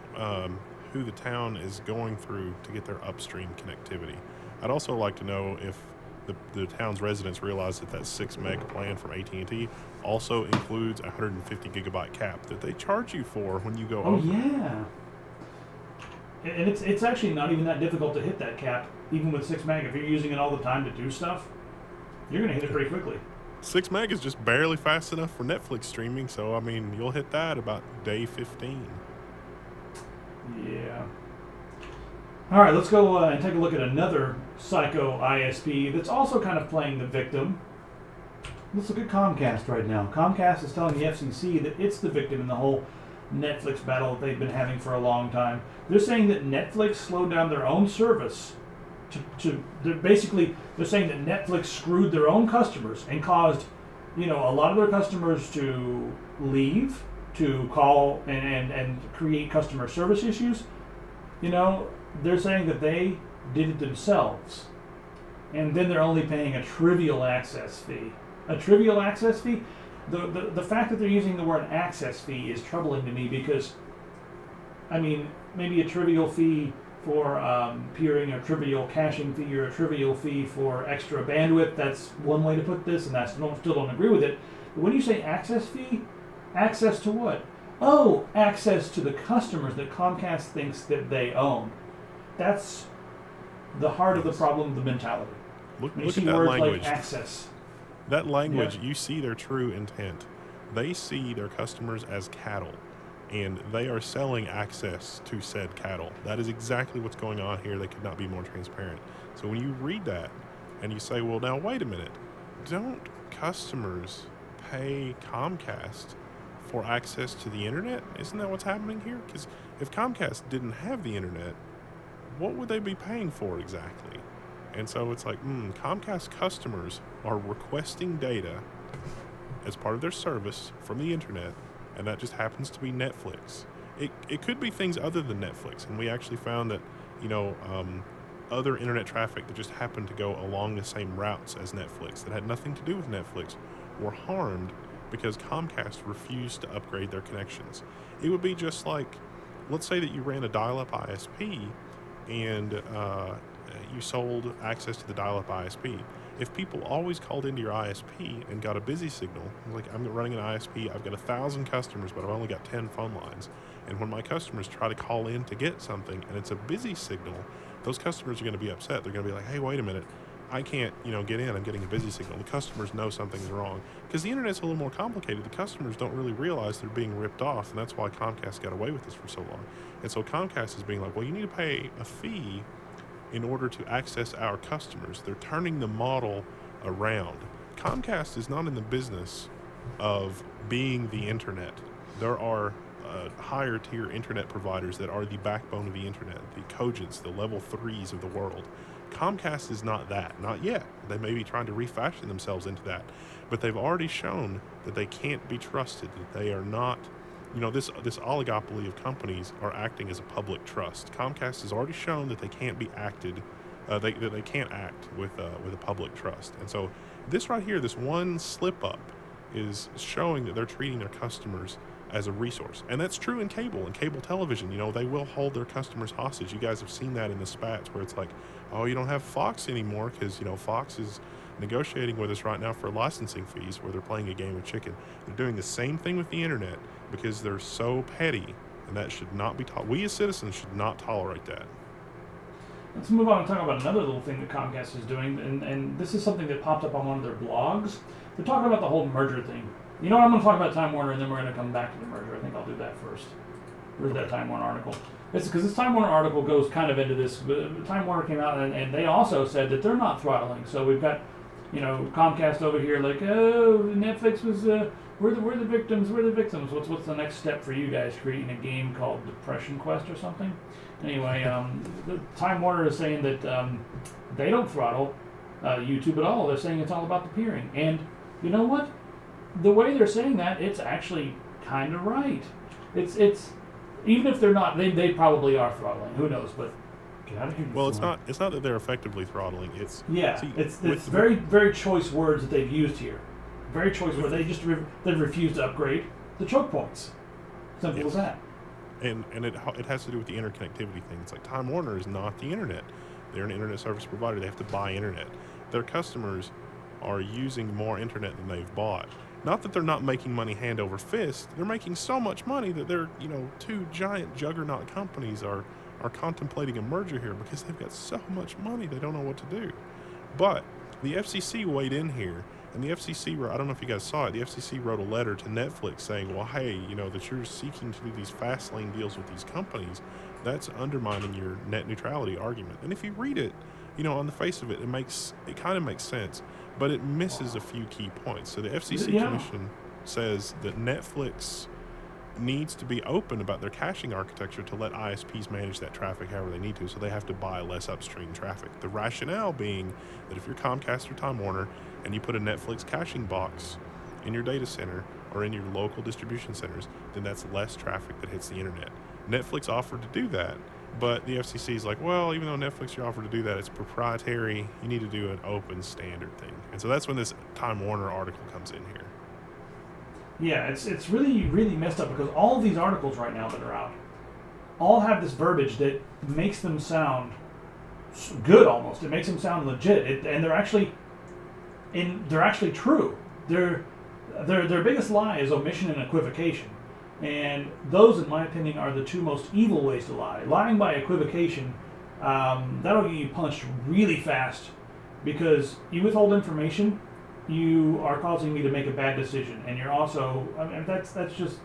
who the town is going through to get their upstream connectivity. I'd also like to know if the town's residents realize that 6 meg plan from AT&T also includes a 150 gigabyte cap that they charge you for when you go over. Oh yeah, and it's actually not even that difficult to hit that cap, even with 6 meg. If you're using it all the time to do stuff, you're gonna hit it pretty quickly. 6 meg is just barely fast enough for Netflix streaming, so I mean, you'll hit that about day 15. Yeah. All right, let's go and take a look at another psycho ISP that's also kind of playing the victim. Let's look at Comcast right now. Comcast is telling the FCC that it's the victim in the whole Netflix battle that they've been having for a long time. They're saying that Netflix slowed down their own service they're saying that Netflix screwed their own customers and caused, a lot of their customers to leave, to call and create customer service issues. They're saying that they did it themselves, and then they're only paying a trivial access fee. A trivial access fee? The fact that they're using the word access fee is troubling to me because, maybe a trivial fee for peering, a trivial caching fee, or a trivial fee for extra bandwidth. That's one way to put this, and I still don't agree with it. But when you say access fee, access to what? Oh, access to the customers that Comcast thinks that they own. That's the heart of the problem, the mentality. Look when you at see that words language. like access. That language, Yeah. You see their true intent. They see their customers as cattle, and they are selling access to said cattle. That is exactly what's going on here. They could not be more transparent. So when you read that and you say, well, now wait a minute, don't customers pay Comcast for access to the internet? Isn't that what's happening here? Because if Comcast didn't have the internet, what would they be paying for exactly? And so it's like, Comcast customers are requesting data as part of their service from the internet, and that just happens to be Netflix. It could be things other than Netflix, and we actually found that, other internet traffic that just happened to go along the same routes as Netflix that had nothing to do with Netflix were harmed because Comcast refused to upgrade their connections. It would be just like, let's say that you ran a dial-up ISP and you sold access to the dial-up ISP. If people always called into your ISP and got a busy signal, like I'm running an ISP, I've got 1,000 customers, but I've only got 10 phone lines. And when my customers try to call in to get something and it's a busy signal, those customers are going to be upset. They're going to be like, hey, wait a minute. I can't, get in. I'm getting a busy signal. The customers know something's wrong. Because the internet's a little more complicated. The customers don't really realize they're being ripped off, and that's why Comcast got away with this for so long. And so Comcast is being like, well, you need to pay a fee in order to access our customers. They're turning the model around. Comcast is not in the business of being the internet. There are higher tier internet providers that are the backbone of the internet, the Cogents, the level 3s of the world. Comcast is not that, not yet. They may be trying to refashion themselves into that, but they've already shown that they can't be trusted, that they are not, you know, this oligopoly of companies are acting as a public trust. Comcast has already shown that they can't be acted, that they can't act with a public trust. And so this right here, this one slip up, is showing that they're treating their customers as a resource. And that's true in cable and cable television. You know, they will hold their customers hostage. You guys have seen that in the spats where it's like, oh, you don't have Fox anymore because, you know, Fox is negotiating with us right now for licensing fees where they're playing a game of chicken. They're doing the same thing with the internet because they're so petty, and that should not be we as citizens should not tolerate that. Let's move on and talk about another little thing that Comcast is doing, and this is something that popped up on one of their blogs. They're talking about the whole merger thing. You know, I'm going to talk about Time Warner, and then we're going to come back to the merger. I think I'll do that first. Where's that Time Warner article? It's because this Time Warner article goes kind of into this. Time Warner came out, and they also said that they're not throttling. So we've got, you know, Comcast over here like, oh, Netflix was, we're the victims, we're the victims. What's the next step for you guys? Creating a game called Depression Quest or something? Anyway, the Time Warner is saying that they don't throttle YouTube at all. They're saying it's all about the peering. And you know what? The way they're saying that, it's actually kind of right. It's even if they're not, they probably are throttling. Who knows? But get out of here. Well, it's not that they're effectively throttling. It's it's very very choice words that they've used here. Very choice words. They refuse to upgrade the choke points. Simple as that. And it has to do with the interconnectivity thing. It's like Time Warner is not the internet. They're an internet service provider. They have to buy internet. Their customers are using more internet than they've bought. Not that they're not making money hand over fist. They're making so much money that they're, you know, two giant juggernaut companies are contemplating a merger here because they've got so much money they don't know what to do. But the FCC weighed in here, and the FCC, I don't know if you guys saw it, the FCC wrote a letter to Netflix saying, well, hey, you know, that you're seeking to do these fast lane deals with these companies, that's undermining your net neutrality argument. And if you read it, you know, on the face of it, it kind of makes sense, but it misses a few key points. So the FCC Commission says that Netflix needs to be open about their caching architecture to let ISPs manage that traffic however they need to, so they have to buy less upstream traffic. The rationale being that if you're Comcast or Time Warner and you put a Netflix caching box in your data center or in your local distribution centers, then that's less traffic that hits the internet. Netflix offered to do that, but the FCC is like, well, even though Netflix you offered to do that, it's proprietary. You need to do an open standard thing. And so that's when this Time Warner article comes in here. Yeah, it's really, really messed up because all of these articles right now that are out all have this verbiage that makes them sound good almost. It makes them sound legit, and they're actually true. Their biggest lie is omission and equivocation. And those, in my opinion, are the two most evil ways to lie. Lying by equivocation, that'll get you punched really fast because you withhold information, you are causing me to make a bad decision. And you're also, I mean, that's just,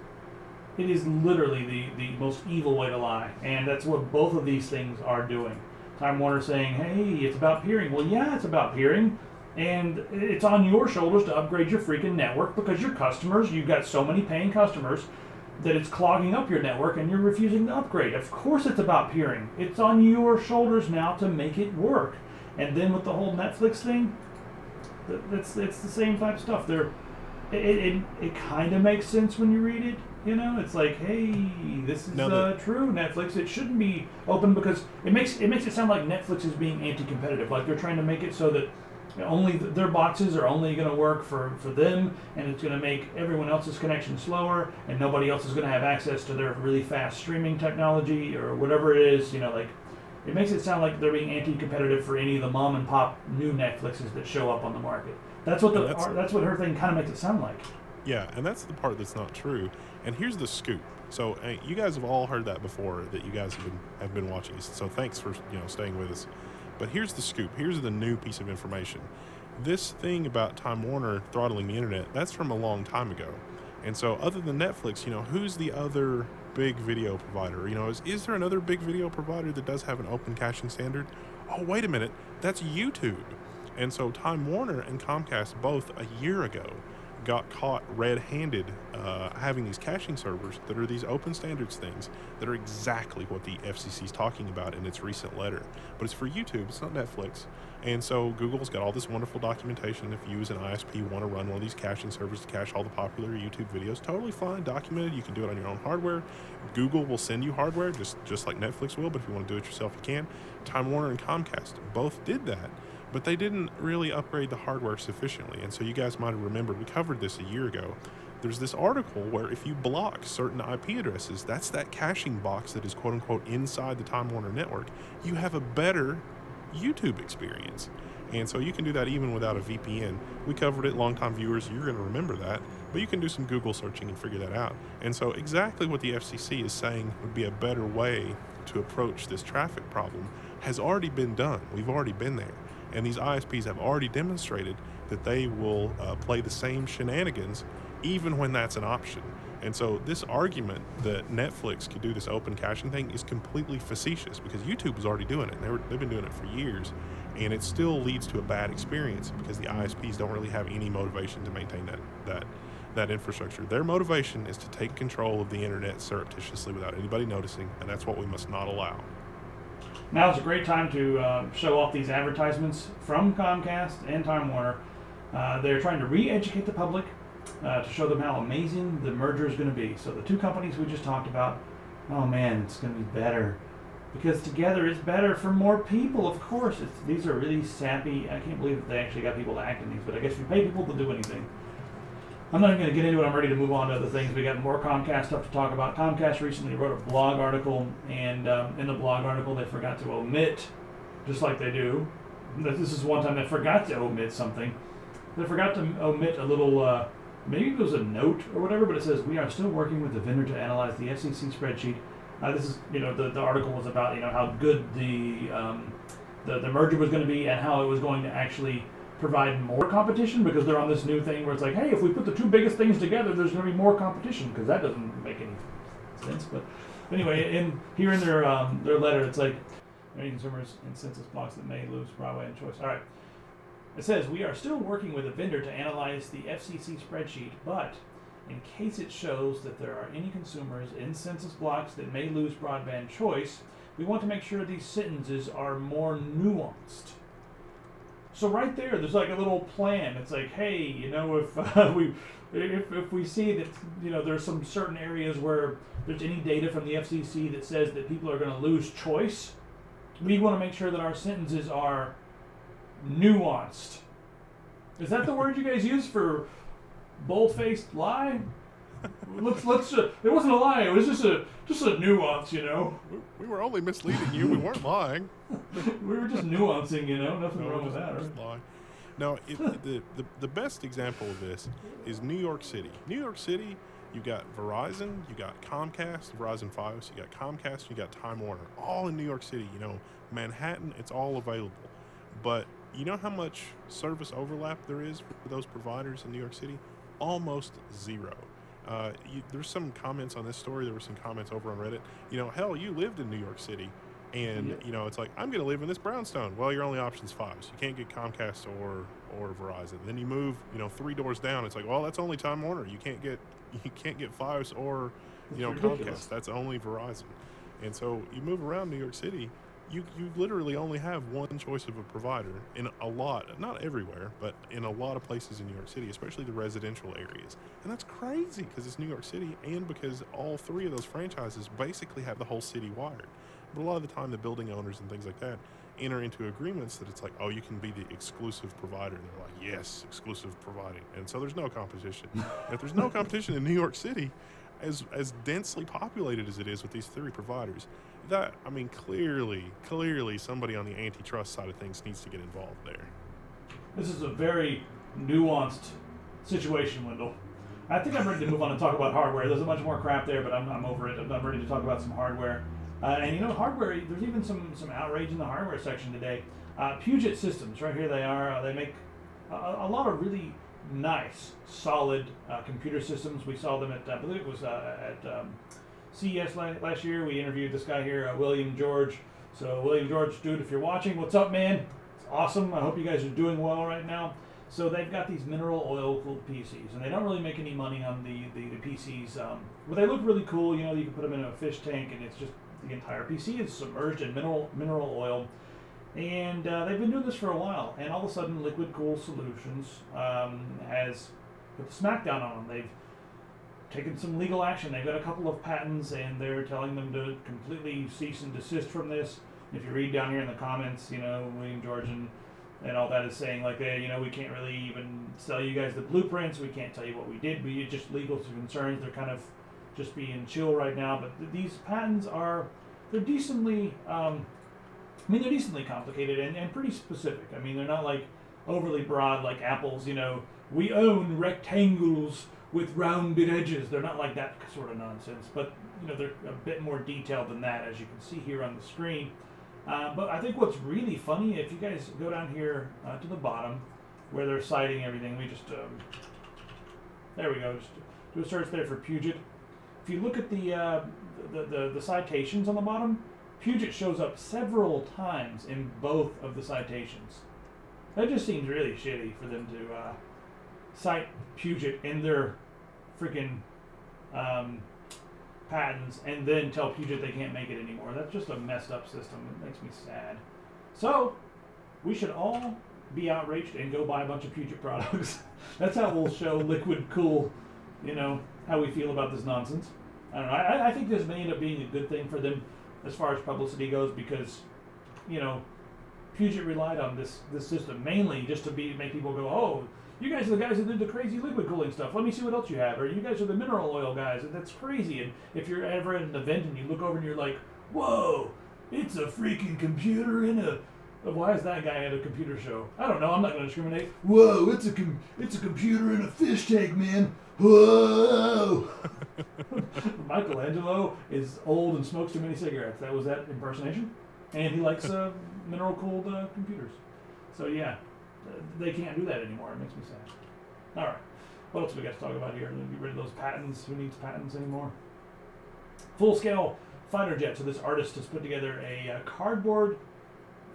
it is literally the most evil way to lie. And that's what both of these things are doing. Time Warner saying, hey, it's about peering. Well, yeah, it's about peering. And it's on your shoulders to upgrade your freaking network because your customers, you've got so many paying customers that it's clogging up your network and you're refusing to upgrade. Of course it's about peering. It's on your shoulders now to make it work. And then with the whole Netflix thing, it's the same type of stuff. It kind of makes sense when you read it. You know, it's like, hey, this is true, Netflix. It shouldn't be open because it makes it sound like Netflix is being anti-competitive. Like they're trying to make it so that only their boxes are only going to work for them, and it's going to make everyone else's connection slower, and nobody else is going to have access to their really fast streaming technology or whatever it is. You know, like it makes it sound like they're being anti-competitive for any of the mom and pop new Netflixes that show up on the market. That's what that's what her thing kind of makes it sound like. Yeah, and that's the part that's not true. And here's the scoop. So you guys have all heard that before, that you guys have been watching this. So thanks for staying with us. But here's the scoop. Here's the new piece of information. This thing about Time Warner throttling the internet, that's from a long time ago. And so other than Netflix, who's the other big video provider? Is there another big video provider that does have an open caching standard? Oh, wait a minute. That's YouTube. And so Time Warner and Comcast both a year ago got caught red-handed having these caching servers that are these open standards things that are exactly what the FCC is talking about in its recent letter. But it's for YouTube, it's not Netflix. And so Google's got all this wonderful documentation. If you as an ISP want to run one of these caching servers to cache all the popular YouTube videos, totally fine, documented. You can do it on your own hardware. Google will send you hardware, just like Netflix will, but if you want to do it yourself, you can. Time Warner and Comcast both did that, but they didn't really upgrade the hardware sufficiently. And so you guys might have remembered, we covered this a year ago. There's this article where if you block certain IP addresses, that's that caching box that is quote unquote inside the Time Warner network, you have a better YouTube experience. And so you can do that even without a VPN. We covered it, longtime viewers, you're going to remember that, but you can do some Google searching and figure that out. And so exactly what the FCC is saying would be a better way to approach this traffic problem has already been done. We've already been there. And these ISPs have already demonstrated that they will play the same shenanigans even when that's an option. And so this argument that Netflix could do this open caching thing is completely facetious, because YouTube is already doing it. They've been doing it for years, and it still leads to a bad experience because the ISPs don't really have any motivation to maintain that infrastructure. Their motivation is to take control of the internet surreptitiously without anybody noticing, and that's what we must not allow. Now is a great time to show off these advertisements from Comcast and Time Warner. They're trying to re-educate the public to show them how amazing the merger is going to be. So the two companies we just talked about, oh man, it's going to be better. Because together it's better for more people, of course. These are really sappy. I can't believe that they actually got people to act in these, but I guess if you pay people to do anything. I'm not even going to get into it. I'm ready to move on to other things. We got more Comcast stuff to talk about. Comcast recently wrote a blog article, and in the blog article they forgot to omit, just like they do. This is one time they forgot to omit something. They forgot to omit a little, maybe it was a note or whatever, but it says, we are still working with the vendor to analyze the FCC spreadsheet. This is, the article was about, how good the merger was going to be and how it was going to actually provide more competition, because they're on this new thing where it's like, hey, if we put the two biggest things together, there's going to be more competition, because that doesn't make any sense. But anyway, here in their letter, it's like, any consumers in census blocks that may lose Brewie and choice. All right. It says, we are still working with a vendor to analyze the FCC spreadsheet, but in case it shows that there are any consumers in census blocks that may lose broadband choice, we want to make sure these sentences are more nuanced. So right there's like a little plan. It's like, hey, if we see that, there's some certain areas where there's any data from the FCC that says that people are going to lose choice, we want to make sure that our sentences are nuanced. Is that the word you guys use for bold-faced lie? Let's. It wasn't a lie. It was just a nuance, We were only misleading you. We weren't lying. We were just nuancing, Nothing wrong with that. Right? No, the best example of this is New York City. New York City, you got Verizon, you got Comcast, Verizon Fios, you got Comcast, you got Time Warner, all in New York City. Manhattan, it's all available. But you know how much service overlap there is for those providers in New York City? Almost zero. There's some comments on this story. There were some comments over on Reddit. Hell, you lived in New York City, and it's like, I'm going to live in this brownstone. Well, your only option's Fios. You can't get Comcast or Verizon. Then you move, 3 doors down. It's like, well, that's only Time Warner. You can't get Fios or Comcast. That's only Verizon. And so you move around New York City. You literally only have one choice of a provider in a lot, not everywhere, but in a lot of places in New York City, especially the residential areas. And that's crazy because it's New York City and because all 3 of those franchises basically have the whole city wired. But a lot of the time the building owners and things like that enter into agreements that it's like, oh, you can be the exclusive provider. And they're like, yes, exclusive providing. And so there's no competition. And if there's no competition in New York City, as densely populated as it is with these 3 providers, clearly somebody on the antitrust side of things needs to get involved there. This is a very nuanced situation, Wendell. I think I'm ready to move on and talk about hardware. There's a bunch more crap there, but I'm over it. I'm ready to talk about some hardware. Hardware, there's even some outrage in the hardware section today. Puget Systems, right here they are. They make a lot of really nice, solid computer systems. We saw them at, I believe it was at CES last year. We interviewed this guy here, William George. So William George, dude, if you're watching, what's up, man? It's awesome. I hope you guys are doing well right now. So they've got these mineral oil cooled PCs, and they don't really make any money on the PCs. But they look really cool. You know, you can put them in a fish tank, and it's just the entire PC is submerged in mineral oil. And they've been doing this for a while. And all of a sudden, LiquidCool Solutions has put the smackdown on them. They've taken some legal action. They've got a couple of patents, and they're telling them to completely cease and desist from this. If you read down here in the comments, you know, William George and all that is saying, like, hey, you know, we can't really even sell you guys the blueprints. We can't tell you what we did. We just legal concerns. They're kind of just being chill right now. But these patents they're decently, they're decently complicated and pretty specific. I mean, they're not like overly broad like Apple's, you know, we own rectangles with rounded edges. They're not like that sort of nonsense. But, you know, they're a bit more detailed than that, as you can see here on the screen. But I think what's really funny, if you guys go down here to the bottom where they're citing everything, we just, there we go, just do a search there for Puget. If you look at the citations on the bottom, Puget shows up several times in both of the citations. That just seems really shitty for them to cite Puget in their freaking patents and then tell Puget they can't make it anymore. That's just a messed up system. It makes me sad. So we should all be outraged and go buy a bunch of Puget products. That's how we'll show LiquidCool, you know, how we feel about this nonsense. I don't know. I think this may end up being a good thing for them as far as publicity goes, because, you know, Puget relied on this system mainly just to make people go, oh, you guys are the guys that did the crazy liquid cooling stuff. Let me see what else you have. Or you guys are the mineral oil guys. And that's crazy. And if you're ever at an event and you look over and you're like, whoa, it's a freaking computer in a... Why is that guy at a computer show? I don't know. I'm not going to discriminate. Whoa, it's a computer in a fish tank, man. Whoa. Michelangelo is old and smokes too many cigarettes. That was that impersonation. And he likes mineral-cooled computers. So, yeah. They can't do that anymore. It makes me sad. All right. What else we got to talk about here? Get rid of those patents. Who needs patents anymore? Full-scale fighter jet. So this artist has put together a cardboard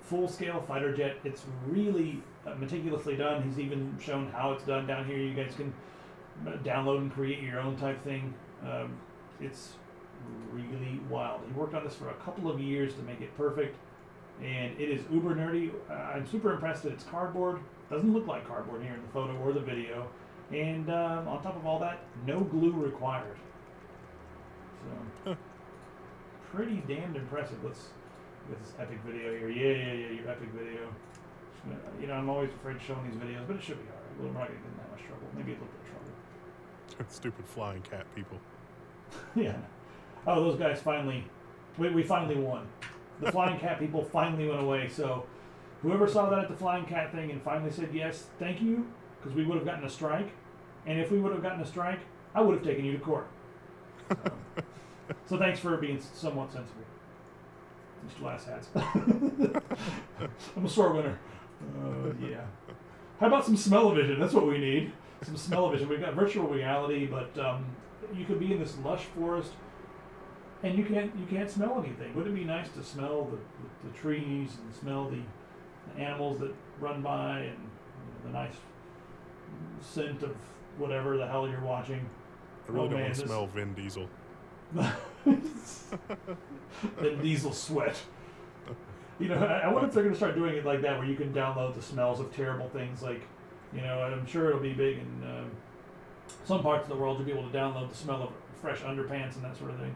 full-scale fighter jet. It's really meticulously done. He's even shown how it's done down here. You guys can download and create your own type thing. It's really wild. He worked on this for a couple of years to make it perfect. And it is uber nerdy. I'm super impressed that it's cardboard. Doesn't look like cardboard here in the photo or the video. And on top of all that, no glue required. So, pretty damned impressive. Let's get this epic video here. Yeah, your epic video. You know, I'm always afraid of showing these videos, but it should be alright. We're not going to get in that much trouble. Maybe a little bit of trouble. Stupid flying cat people. Yeah. Oh, those guys finally... We finally won. The flying cat people finally went away, so whoever saw that at the flying cat thing and finally said yes, thank you, because we would have gotten a strike, and if we would have gotten a strike, I would have taken you to court. So thanks for being somewhat sensible. Mr. Last Hats. I'm a sore winner. Yeah. How about some smell-o-vision? That's what we need. Some smell-o-vision. We've got virtual reality, but you could be in this lush forest and you can't smell anything. Wouldn't it be nice to smell the trees and smell the animals that run by and the nice scent of whatever the hell you're watching? I really don't want to smell Vin Diesel. Vin Diesel sweat. You know, I wonder if they're going to start doing it like that, where you can download the smells of terrible things. Like, you know, I'm sure it'll be big in some parts of the world to be able to download the smell of fresh underpants and that sort of thing.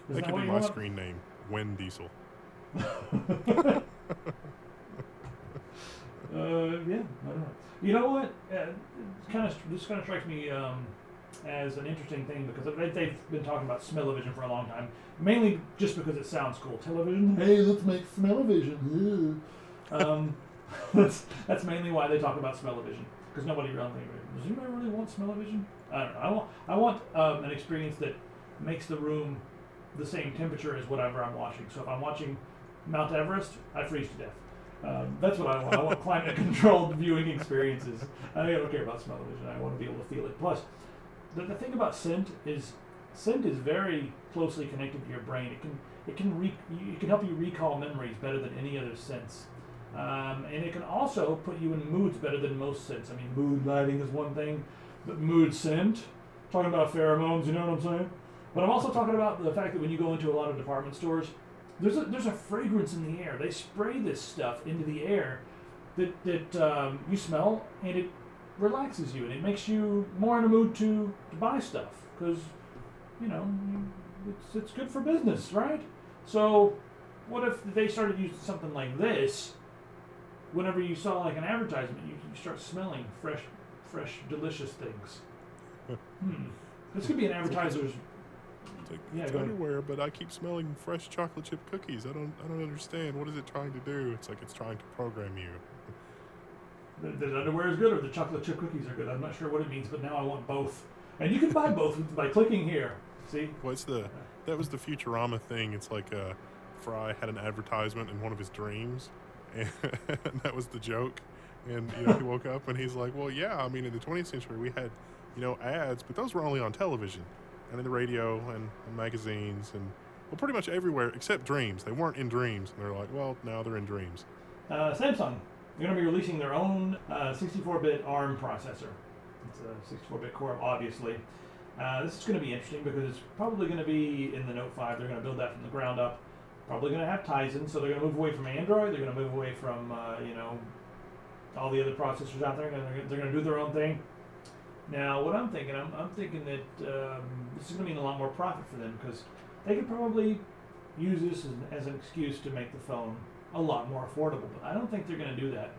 That could be my screen name, Wen Diesel. Yeah, I don't know. You know what? This kind of strikes me as an interesting thing, because they've been talking about smell-o-vision for a long time, mainly just because it sounds cool. Television, hey, let's make smell-o-vision. That's mainly why they talk about smell-o-vision, because nobody really does. Anybody really want smell-o-vision? I don't know. I want an experience that makes the room the same temperature as whatever I'm watching. So if I'm watching Mount Everest, I freeze to death. That's what I want. I want climate-controlled viewing experiences. I don't care about smell-o-vision. I want to be able to feel it. Plus, the thing about scent is very closely connected to your brain. It can help you recall memories better than any other sense. And it can also put you in moods better than most scents. I mean, mood lighting is one thing, but mood scent, talking about pheromones, you know what I'm saying? But I'm also talking about the fact that when you go into a lot of department stores, there's a fragrance in the air. They spray this stuff into the air that you smell, and it relaxes you, and it makes you more in a mood to buy stuff, because, you know, it's good for business, right? So what if they started using something like this? Whenever you saw like an advertisement, you start smelling fresh, delicious things. This could be an advertiser's. It's underwear, but I keep smelling fresh chocolate chip cookies. I don't understand. What is it trying to do? It's like it's trying to program you. The underwear is good, or the chocolate chip cookies are good. I'm not sure what it means, but now I want both. And you can buy both by clicking here. See? What's that was the Futurama thing. It's like Fry had an advertisement in one of his dreams, and that was the joke. And he woke up and he's like, well, yeah, I mean, in the 20th century we had, ads, but those were only on television and in the radio and magazines and, well, pretty much everywhere except dreams. They weren't in dreams. And they're like, well, now they're in dreams. Samsung, they're going to be releasing their own 64-bit ARM processor. It's a 64-bit core, obviously. This is going to be interesting because it's probably going to be in the Note 5. They're going to build that from the ground up. Probably going to have Tizen, so they're going to move away from Android. They're going to move away from, all the other processors out there. They're going to do their own thing. Now, what I'm thinking, I'm thinking that this is going to mean a lot more profit for them, because they could probably use this as an excuse to make the phone a lot more affordable. But I don't think they're going to do that.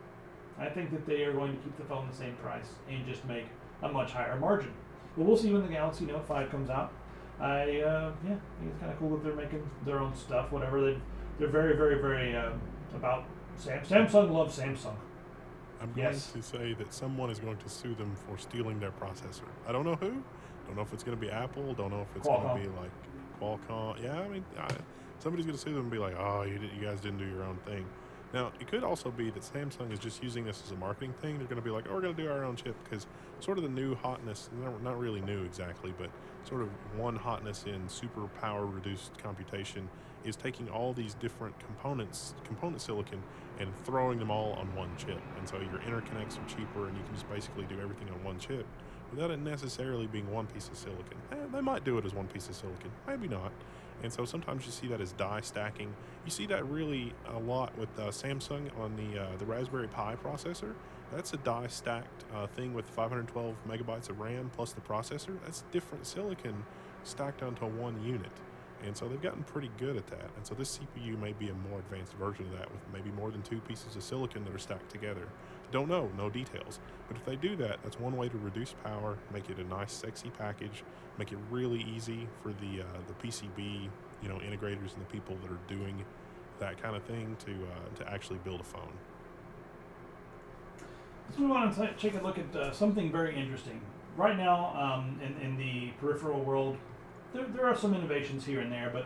I think that they are going to keep the phone the same price and just make a much higher margin. But we'll see when the Galaxy Note 5 comes out. I think it's kind of cool that they're making their own stuff, whatever. They're very, very, very about Samsung loves Samsung. I'm going to say that someone is going to sue them for stealing their processor. I don't know who. Don't know if it's going to be Apple. Don't know if it's going to be like Qualcomm. Yeah, I mean, somebody's going to sue them and be like, oh, you guys didn't do your own thing. Now, it could also be that Samsung is just using this as a marketing thing. They're going to be like, oh, we're going to do our own chip, because sort of the new hotness, not really new exactly, but sort of one hotness in super power reduced computation is taking all these different component silicon and throwing them all on one chip. And so your interconnects are cheaper, and you can just basically do everything on one chip without it necessarily being one piece of silicon. They might do it as one piece of silicon, maybe not. And so sometimes you see that as die stacking. You see that really a lot with Samsung on the Raspberry Pi processor. That's a die stacked thing with 512 megabytes of RAM plus the processor. That's different silicon stacked onto one unit. And so they've gotten pretty good at that. And so this CPU may be a more advanced version of that, with maybe more than two pieces of silicon that are stacked together. Don't know, no details. But if they do that, that's one way to reduce power, make it a nice, sexy package, make it really easy for the PCB, integrators and the people that are doing that kind of thing to actually build a phone. Let's move on and take a look at something very interesting. Right now, in the peripheral world, there are some innovations here and there, but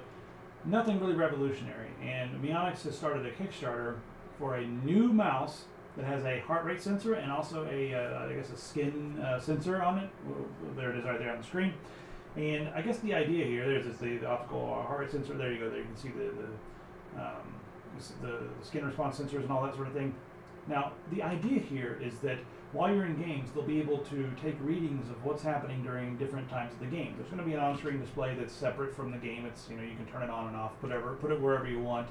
nothing really revolutionary. And Mionix has started a Kickstarter for a new mouse that has a heart rate sensor and also a skin sensor on it. There it is right there on the screen. And I guess the idea here, there's the optical heart rate sensor. There you go. There you can see the skin response sensors and all that sort of thing. Now, the idea here is that while you're in games, they'll be able to take readings of what's happening during different times of the game. There's going to be an on-screen display that's separate from the game. It's, you can turn it on and off, put it wherever you want.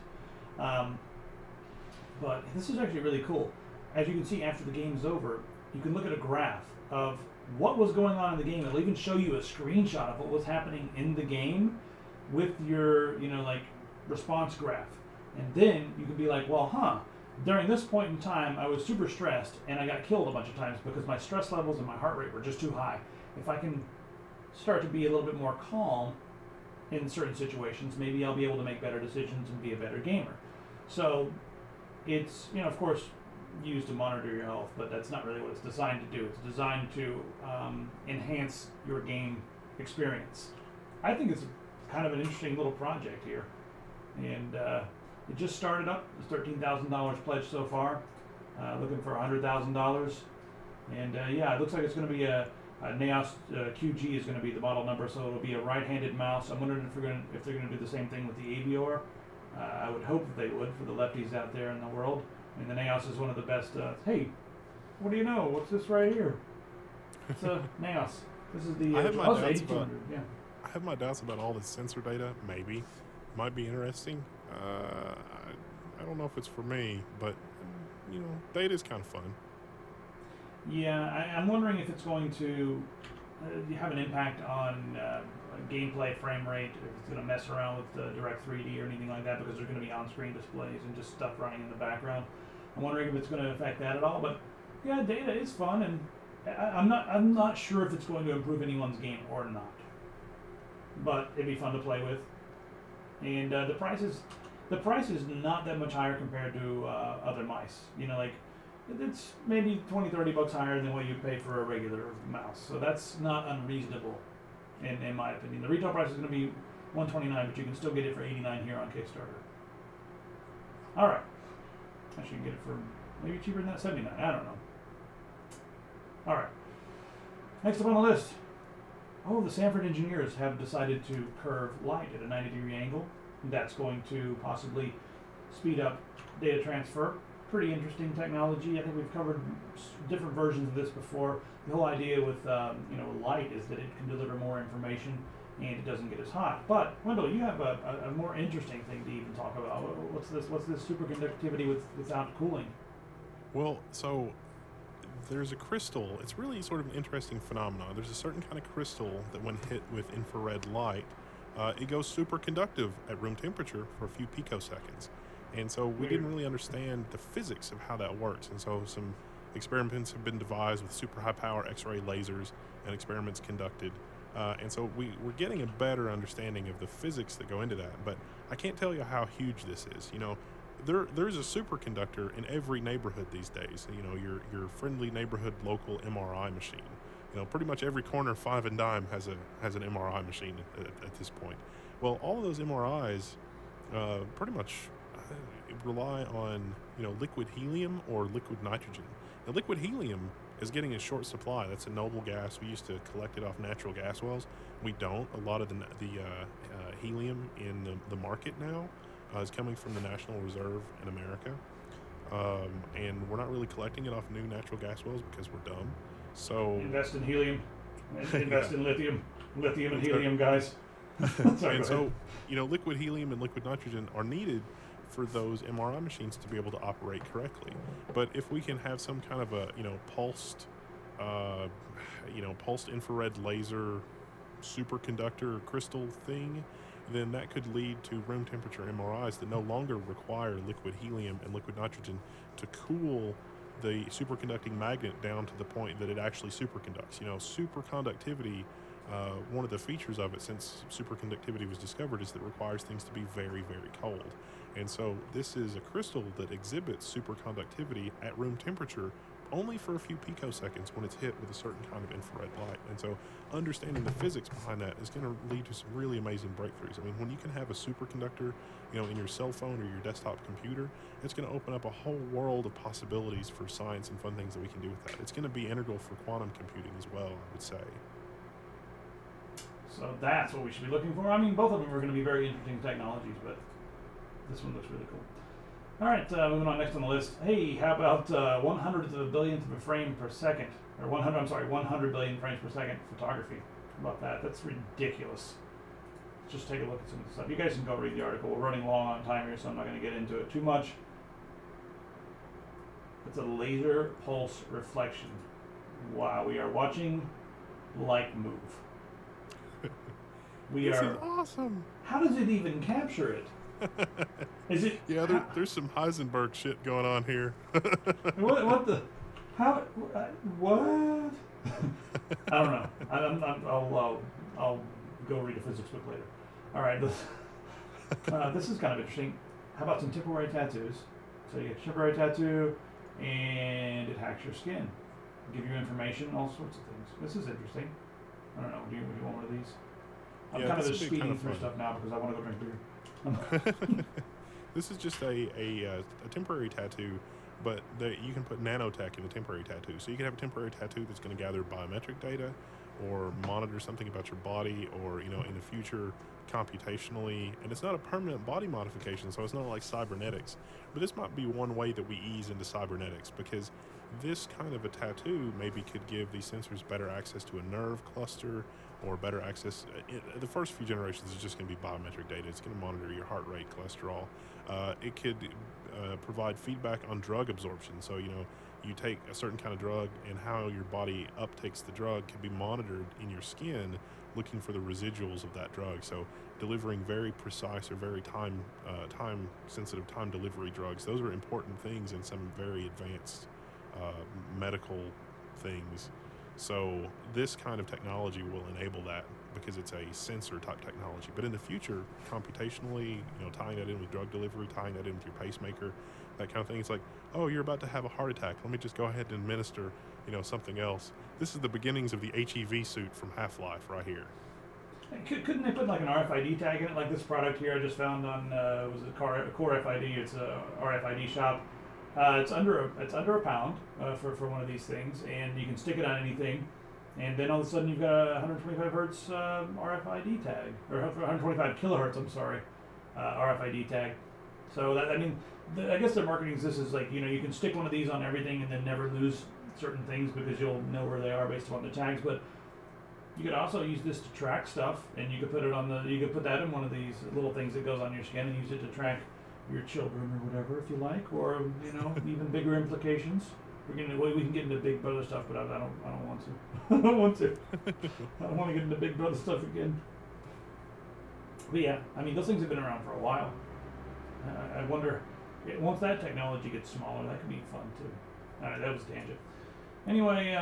But this is actually really cool. As you can see, after the game's over, you can look at a graph of what was going on in the game. It'll even show you a screenshot of what was happening in the game with your, response graph. And then you can be like, well, during this point in time, I was super stressed and I got killed a bunch of times because my stress levels and my heart rate were just too high. If I can start to be a little bit more calm in certain situations, maybe I'll be able to make better decisions and be a better gamer. So it's, of course, used to monitor your health, but that's not really what it's designed to do. It's designed to enhance your game experience. I think it's kind of an interesting little project here. And it just started up. It's $13,000 pledged so far. Looking for $100,000. And it looks like it's going to be a Naos QG is going to be the model number, so it'll be a right-handed mouse. I'm wondering if they're going to do the same thing with the Avior. I would hope that they would for the lefties out there in the world. I mean, the Naos is one of the best. Hey, what do you know? What's this right here? It's a Naos. This is the I have my doubts 8200. Yeah. I have my doubts about all the sensor data. Maybe might be interesting. I don't know if it's for me, but you know, data is kind of fun. Yeah, I'm wondering if it's going to have an impact on gameplay, frame rate, if it's going to mess around with the Direct 3D or anything like that, because there's going to be on-screen displays and just stuff running in the background. I'm wondering if it's going to affect that at all. But yeah, data is fun, and I'm not sure if it's going to improve anyone's game or not. But it'd be fun to play with, and the price is not that much higher compared to other mice. You know, like it's maybe $20-30 higher than what you pay for a regular mouse. So that's not unreasonable, in my opinion. The retail price is going to be $129, but you can still get it for $89 here on Kickstarter. All right, actually, you can get it for maybe cheaper than that, $79. I don't know. All right. Next up on the list. Oh, the Stanford engineers have decided to curve light at a 90-degree angle. That's going to possibly speed up data transfer. Pretty interesting technology. I think we've covered different versions of this before. The whole idea with light is that it can deliver more information and it doesn't get as hot. But Wendell, you have a more interesting thing to even talk about. What's this superconductivity without cooling? Well, so there's a crystal. It's really sort of an interesting phenomenon. There's a certain kind of crystal that when hit with infrared light, it goes superconductive at room temperature for a few picoseconds. And so we didn't really understand the physics of how that works. And so some experiments have been devised with super high power X-ray lasers and experiments conducted. And so we're getting a better understanding of the physics that go into that. But I can't tell you how huge this is. You know, there's a superconductor in every neighborhood these days. You know, your friendly neighborhood local MRI machine. You know, pretty much every corner, five and dime has an MRI machine at this point. Well, all of those MRIs pretty much rely on, you know, liquid helium or liquid nitrogen. Now, liquid helium is getting a short supply. That's a noble gas. We used to collect it off natural gas wells. We don't. A lot of the helium in the market now is coming from the National Reserve in America. And we're not really collecting it off new natural gas wells because we're dumb. So invest in helium, invest in lithium and helium, guys. Sorry, and so, you know, liquid helium and liquid nitrogen are needed for those MRI machines to be able to operate correctly. But if we can have some kind of a, you know, pulsed infrared laser superconductor crystal thing, then that could lead to room temperature MRIs that no longer require liquid helium and liquid nitrogen to cool the superconducting magnet down to the point that it actually superconducts. You know, superconductivity, one of the features of it since superconductivity was discovered is that it requires things to be very, very cold. And so this is a crystal that exhibits superconductivity at room temperature only for a few picoseconds when it's hit with a certain kind of infrared light. And so understanding the physics behind that is going to lead to some really amazing breakthroughs. I mean, when you can have a superconductor, you know, in your cell phone or your desktop computer, it's going to open up a whole world of possibilities for science and fun things that we can do with that. It's going to be integral for quantum computing as well, I would say. So that's what we should be looking for. I mean, both of them are going to be very interesting technologies, but this one looks really cool. All right, moving on next on the list. Hey, how about 1/100th of a billionth of a frame per second, or 100 billion frames per second photography. How about that? That's ridiculous. Let's just take a look at some of the stuff. You guys can go read the article. We're running long on time here, so I'm not going to get into it too much. It's a laser pulse reflection. Wow, we are watching light move. This is awesome. How does it even capture it? Is it? Yeah, there's some Heisenberg shit going on here. What the? How? What? I don't know. I'll go read a physics book later. All right. This is kind of interesting. How about some temporary tattoos? So you get a temporary tattoo, and it hacks your skin, give you information, all sorts of things. This is interesting. I don't know. Do you want one of these? I'm kind of just speeding through stuff now because I want to go drink beer. This is just a temporary tattoo, but you can put nanotech in a temporary tattoo. So you can have a temporary tattoo that's going to gather biometric data or monitor something about your body, or, you know, in the future computationally, and it's not a permanent body modification, so it's not like cybernetics. But this might be one way that we ease into cybernetics, because this kind of a tattoo maybe could give these sensors better access to a nerve cluster, or better access. The first few generations is just going to be biometric data. It's going to monitor your heart rate, cholesterol. It could provide feedback on drug absorption. So, you know, you take a certain kind of drug, and how your body uptakes the drug can be monitored in your skin, looking for the residuals of that drug. So delivering very precise or very time-sensitive time delivery drugs, those are important things in some very advanced medical things. So this kind of technology will enable that, because it's a sensor type technology. But in the future, computationally, you know, tying that in with drug delivery, tying that in with your pacemaker, that kind of thing, it's like, oh, you're about to have a heart attack, let me just go ahead and administer, you know, something else. This is the beginnings of the HEV suit from Half-Life right here. Couldn't they put like an RFID tag in it, like this product here I just found on was it Core FID? It's a RFID shop. It's under a pound for one of these things, and you can stick it on anything, and then all of a sudden you've got a 125 hertz RFID tag, or 125 kilohertz. I'm sorry, RFID tag. So that, I mean, I guess their marketing is like, you know, you can stick one of these on everything and then never lose certain things because you'll know where they are based on the tags. But you could also use this to track stuff, and you could put it on you could put that in one of these little things that goes on your skin and use it to track your children or whatever, if you like, or, you know, even bigger implications. We can get into Big Brother stuff, but I don't want to. I don't want to. I don't want to get into Big Brother stuff again. But yeah, I mean, those things have been around for a while. I wonder, once that technology gets smaller, that could be fun too. All right, that was a tangent. Anyway,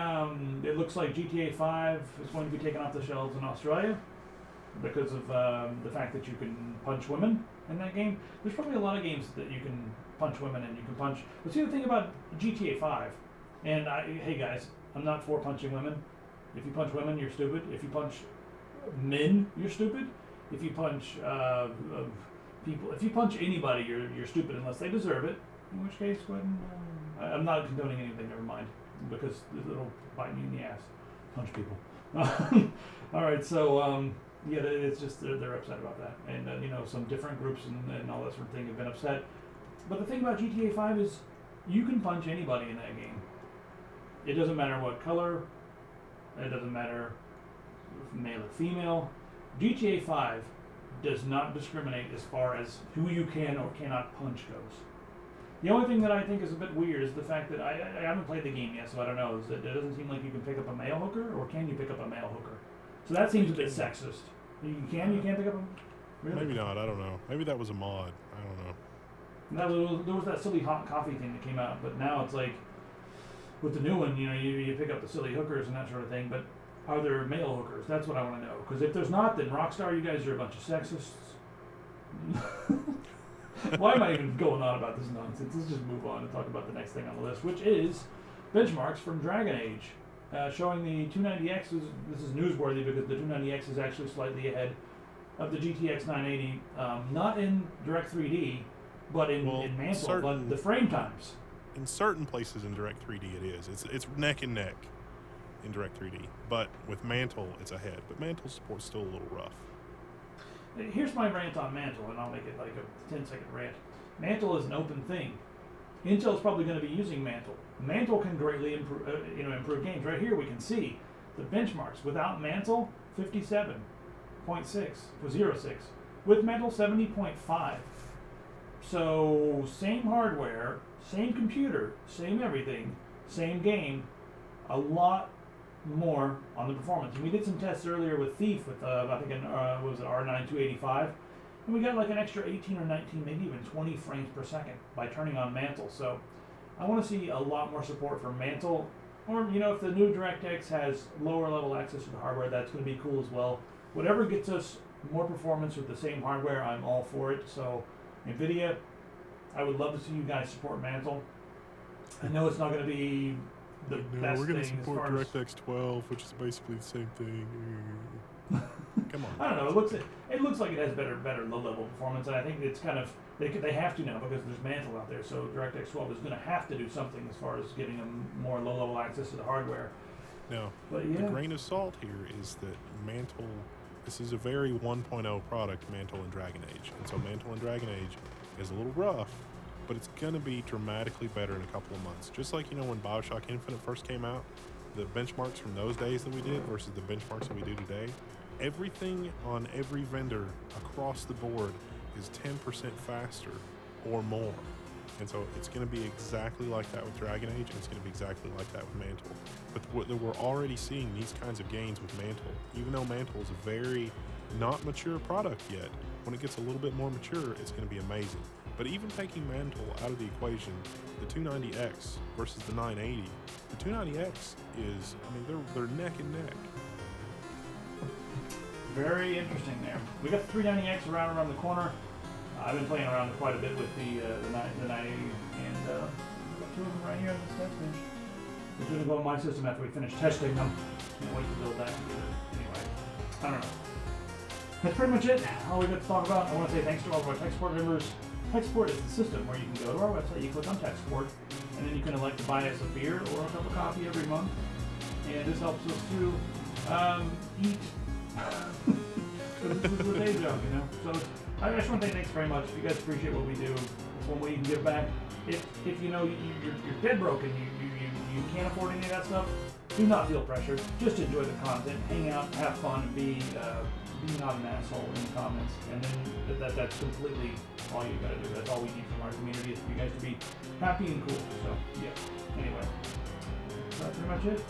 it looks like GTA 5 is going to be taken off the shelves in Australia because of the fact that you can punch women in that game. There's probably a lot of games that you can punch women and you can punch. But see, the thing about GTA 5, and hey guys, I'm not for punching women. If you punch women, you're stupid. If you punch men, you're stupid. If you punch people, if you punch anybody, you're stupid unless they deserve it. In which case, go ahead and, I'm not condoning anything. Never mind, because it'll bite me in the ass. Punch people. All right, so yeah, it's just they're upset about that, and you know, some different groups and all that sort of thing have been upset. But the thing about GTA 5 is you can punch anybody in that game. It doesn't matter what color. It doesn't matter if male or female. GTA 5 does not discriminate as far as who you can or cannot punch goes. The only thing that I think is a bit weird is the fact that I haven't played the game yet, so I don't know. It doesn't seem like you can pick up a male hooker, or can you pick up a male hooker? So that seems a bit sexist. You can't pick up a... Really? Maybe not, I don't know. Maybe that was a mod, I don't know. There was that silly hot coffee thing that came out, but now it's like, with the new one, you know, you pick up the silly hookers and that sort of thing, but are there male hookers? That's what I want to know. Because if there's not, then Rockstar, you guys are a bunch of sexists. Why am I even going on about this nonsense? Let's just move on and talk about the next thing on the list, which is benchmarks from Dragon Age. Showing the 290X, this is newsworthy because the 290X is actually slightly ahead of the GTX 980, not in Direct 3D, but in Mantle, but the frame times. In certain places in Direct 3D it is. It's neck and neck in Direct 3D, but with Mantle it's ahead. But Mantle support's still a little rough. Here's my rant on Mantle, and I'll make it like a 10-second rant. Mantle is an open thing. Intel's probably going to be using Mantle. Mantle can greatly improve games. Right here we can see the benchmarks. Without Mantle, 57.6 for 0.6. With Mantle, 70.5. So same hardware, same computer, same everything, same game, a lot more on the performance. And we did some tests earlier with Thief with I think what was it, R9 285, and we got like an extra 18 or 19, maybe even 20 frames per second by turning on Mantle. So I want to see a lot more support for Mantle, or you know, if the new DirectX has lower level access to the hardware, that's going to be cool as well. Whatever gets us more performance with the same hardware, I'm all for it. So NVIDIA, I would love to see you guys support Mantle. I know it's not going to be the best we're going to thing support as far as DirectX 12, which is basically the same thing. Come on. I don't know. It looks like it has better low-level performance, and I think it's kind of they have to now because there's Mantle out there. So DirectX 12 is going to have to do something as far as giving them more low-level access to the hardware. Now, but yeah, the grain of salt here is that Mantle This is a very 1.0 product, Mantle and Dragon Age. And so Mantle and Dragon Age is a little rough, but it's going to be dramatically better in a couple of months. Just like, you know, when BioShock Infinite first came out, the benchmarks from those days that we did versus the benchmarks that we do today, everything on every vendor across the board is 10% faster or more. And so it's going to be exactly like that with Dragon Age, and it's going to be exactly like that with Mantle. But we're already seeing these kinds of gains with Mantle, even though Mantle is a very not mature product yet. When it gets a little bit more mature, it's going to be amazing. But even taking Mantle out of the equation, the 290X versus the 980, the 290X is, I mean, they're neck and neck. Very interesting there. We got the 390X around the corner. I've been playing around quite a bit with the 980, and we've got two of them right here on this test bench. We're going to go on my system after we finish testing them. Can't wait to build that together. Anyway, I don't know. That's pretty much it. All we got to talk about. I want to say thanks to all of our tech support members. Tech support is the system where you can go to our website, you click on tech support, and then you can elect to buy us a beer or a cup of coffee every month. And this helps us to eat. This is the day job, you know. So I just want to say thanks very much. If you guys appreciate what we do, it's one way you can give back. If you know you're dead broken, you can't afford any of that stuff, do not feel pressured. Just enjoy the content, hang out, have fun, and be not an asshole in the comments. And then that's completely all you gotta do. That's all we need from our community is for you guys to be happy and cool. So yeah. Anyway, that's pretty much it.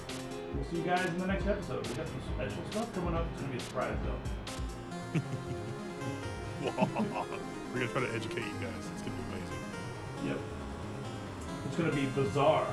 We'll see you guys in the next episode. We got some special stuff coming up. It's gonna be a surprise though. We're gonna try to educate you guys. It's gonna be amazing. Yep. It's gonna be bizarre.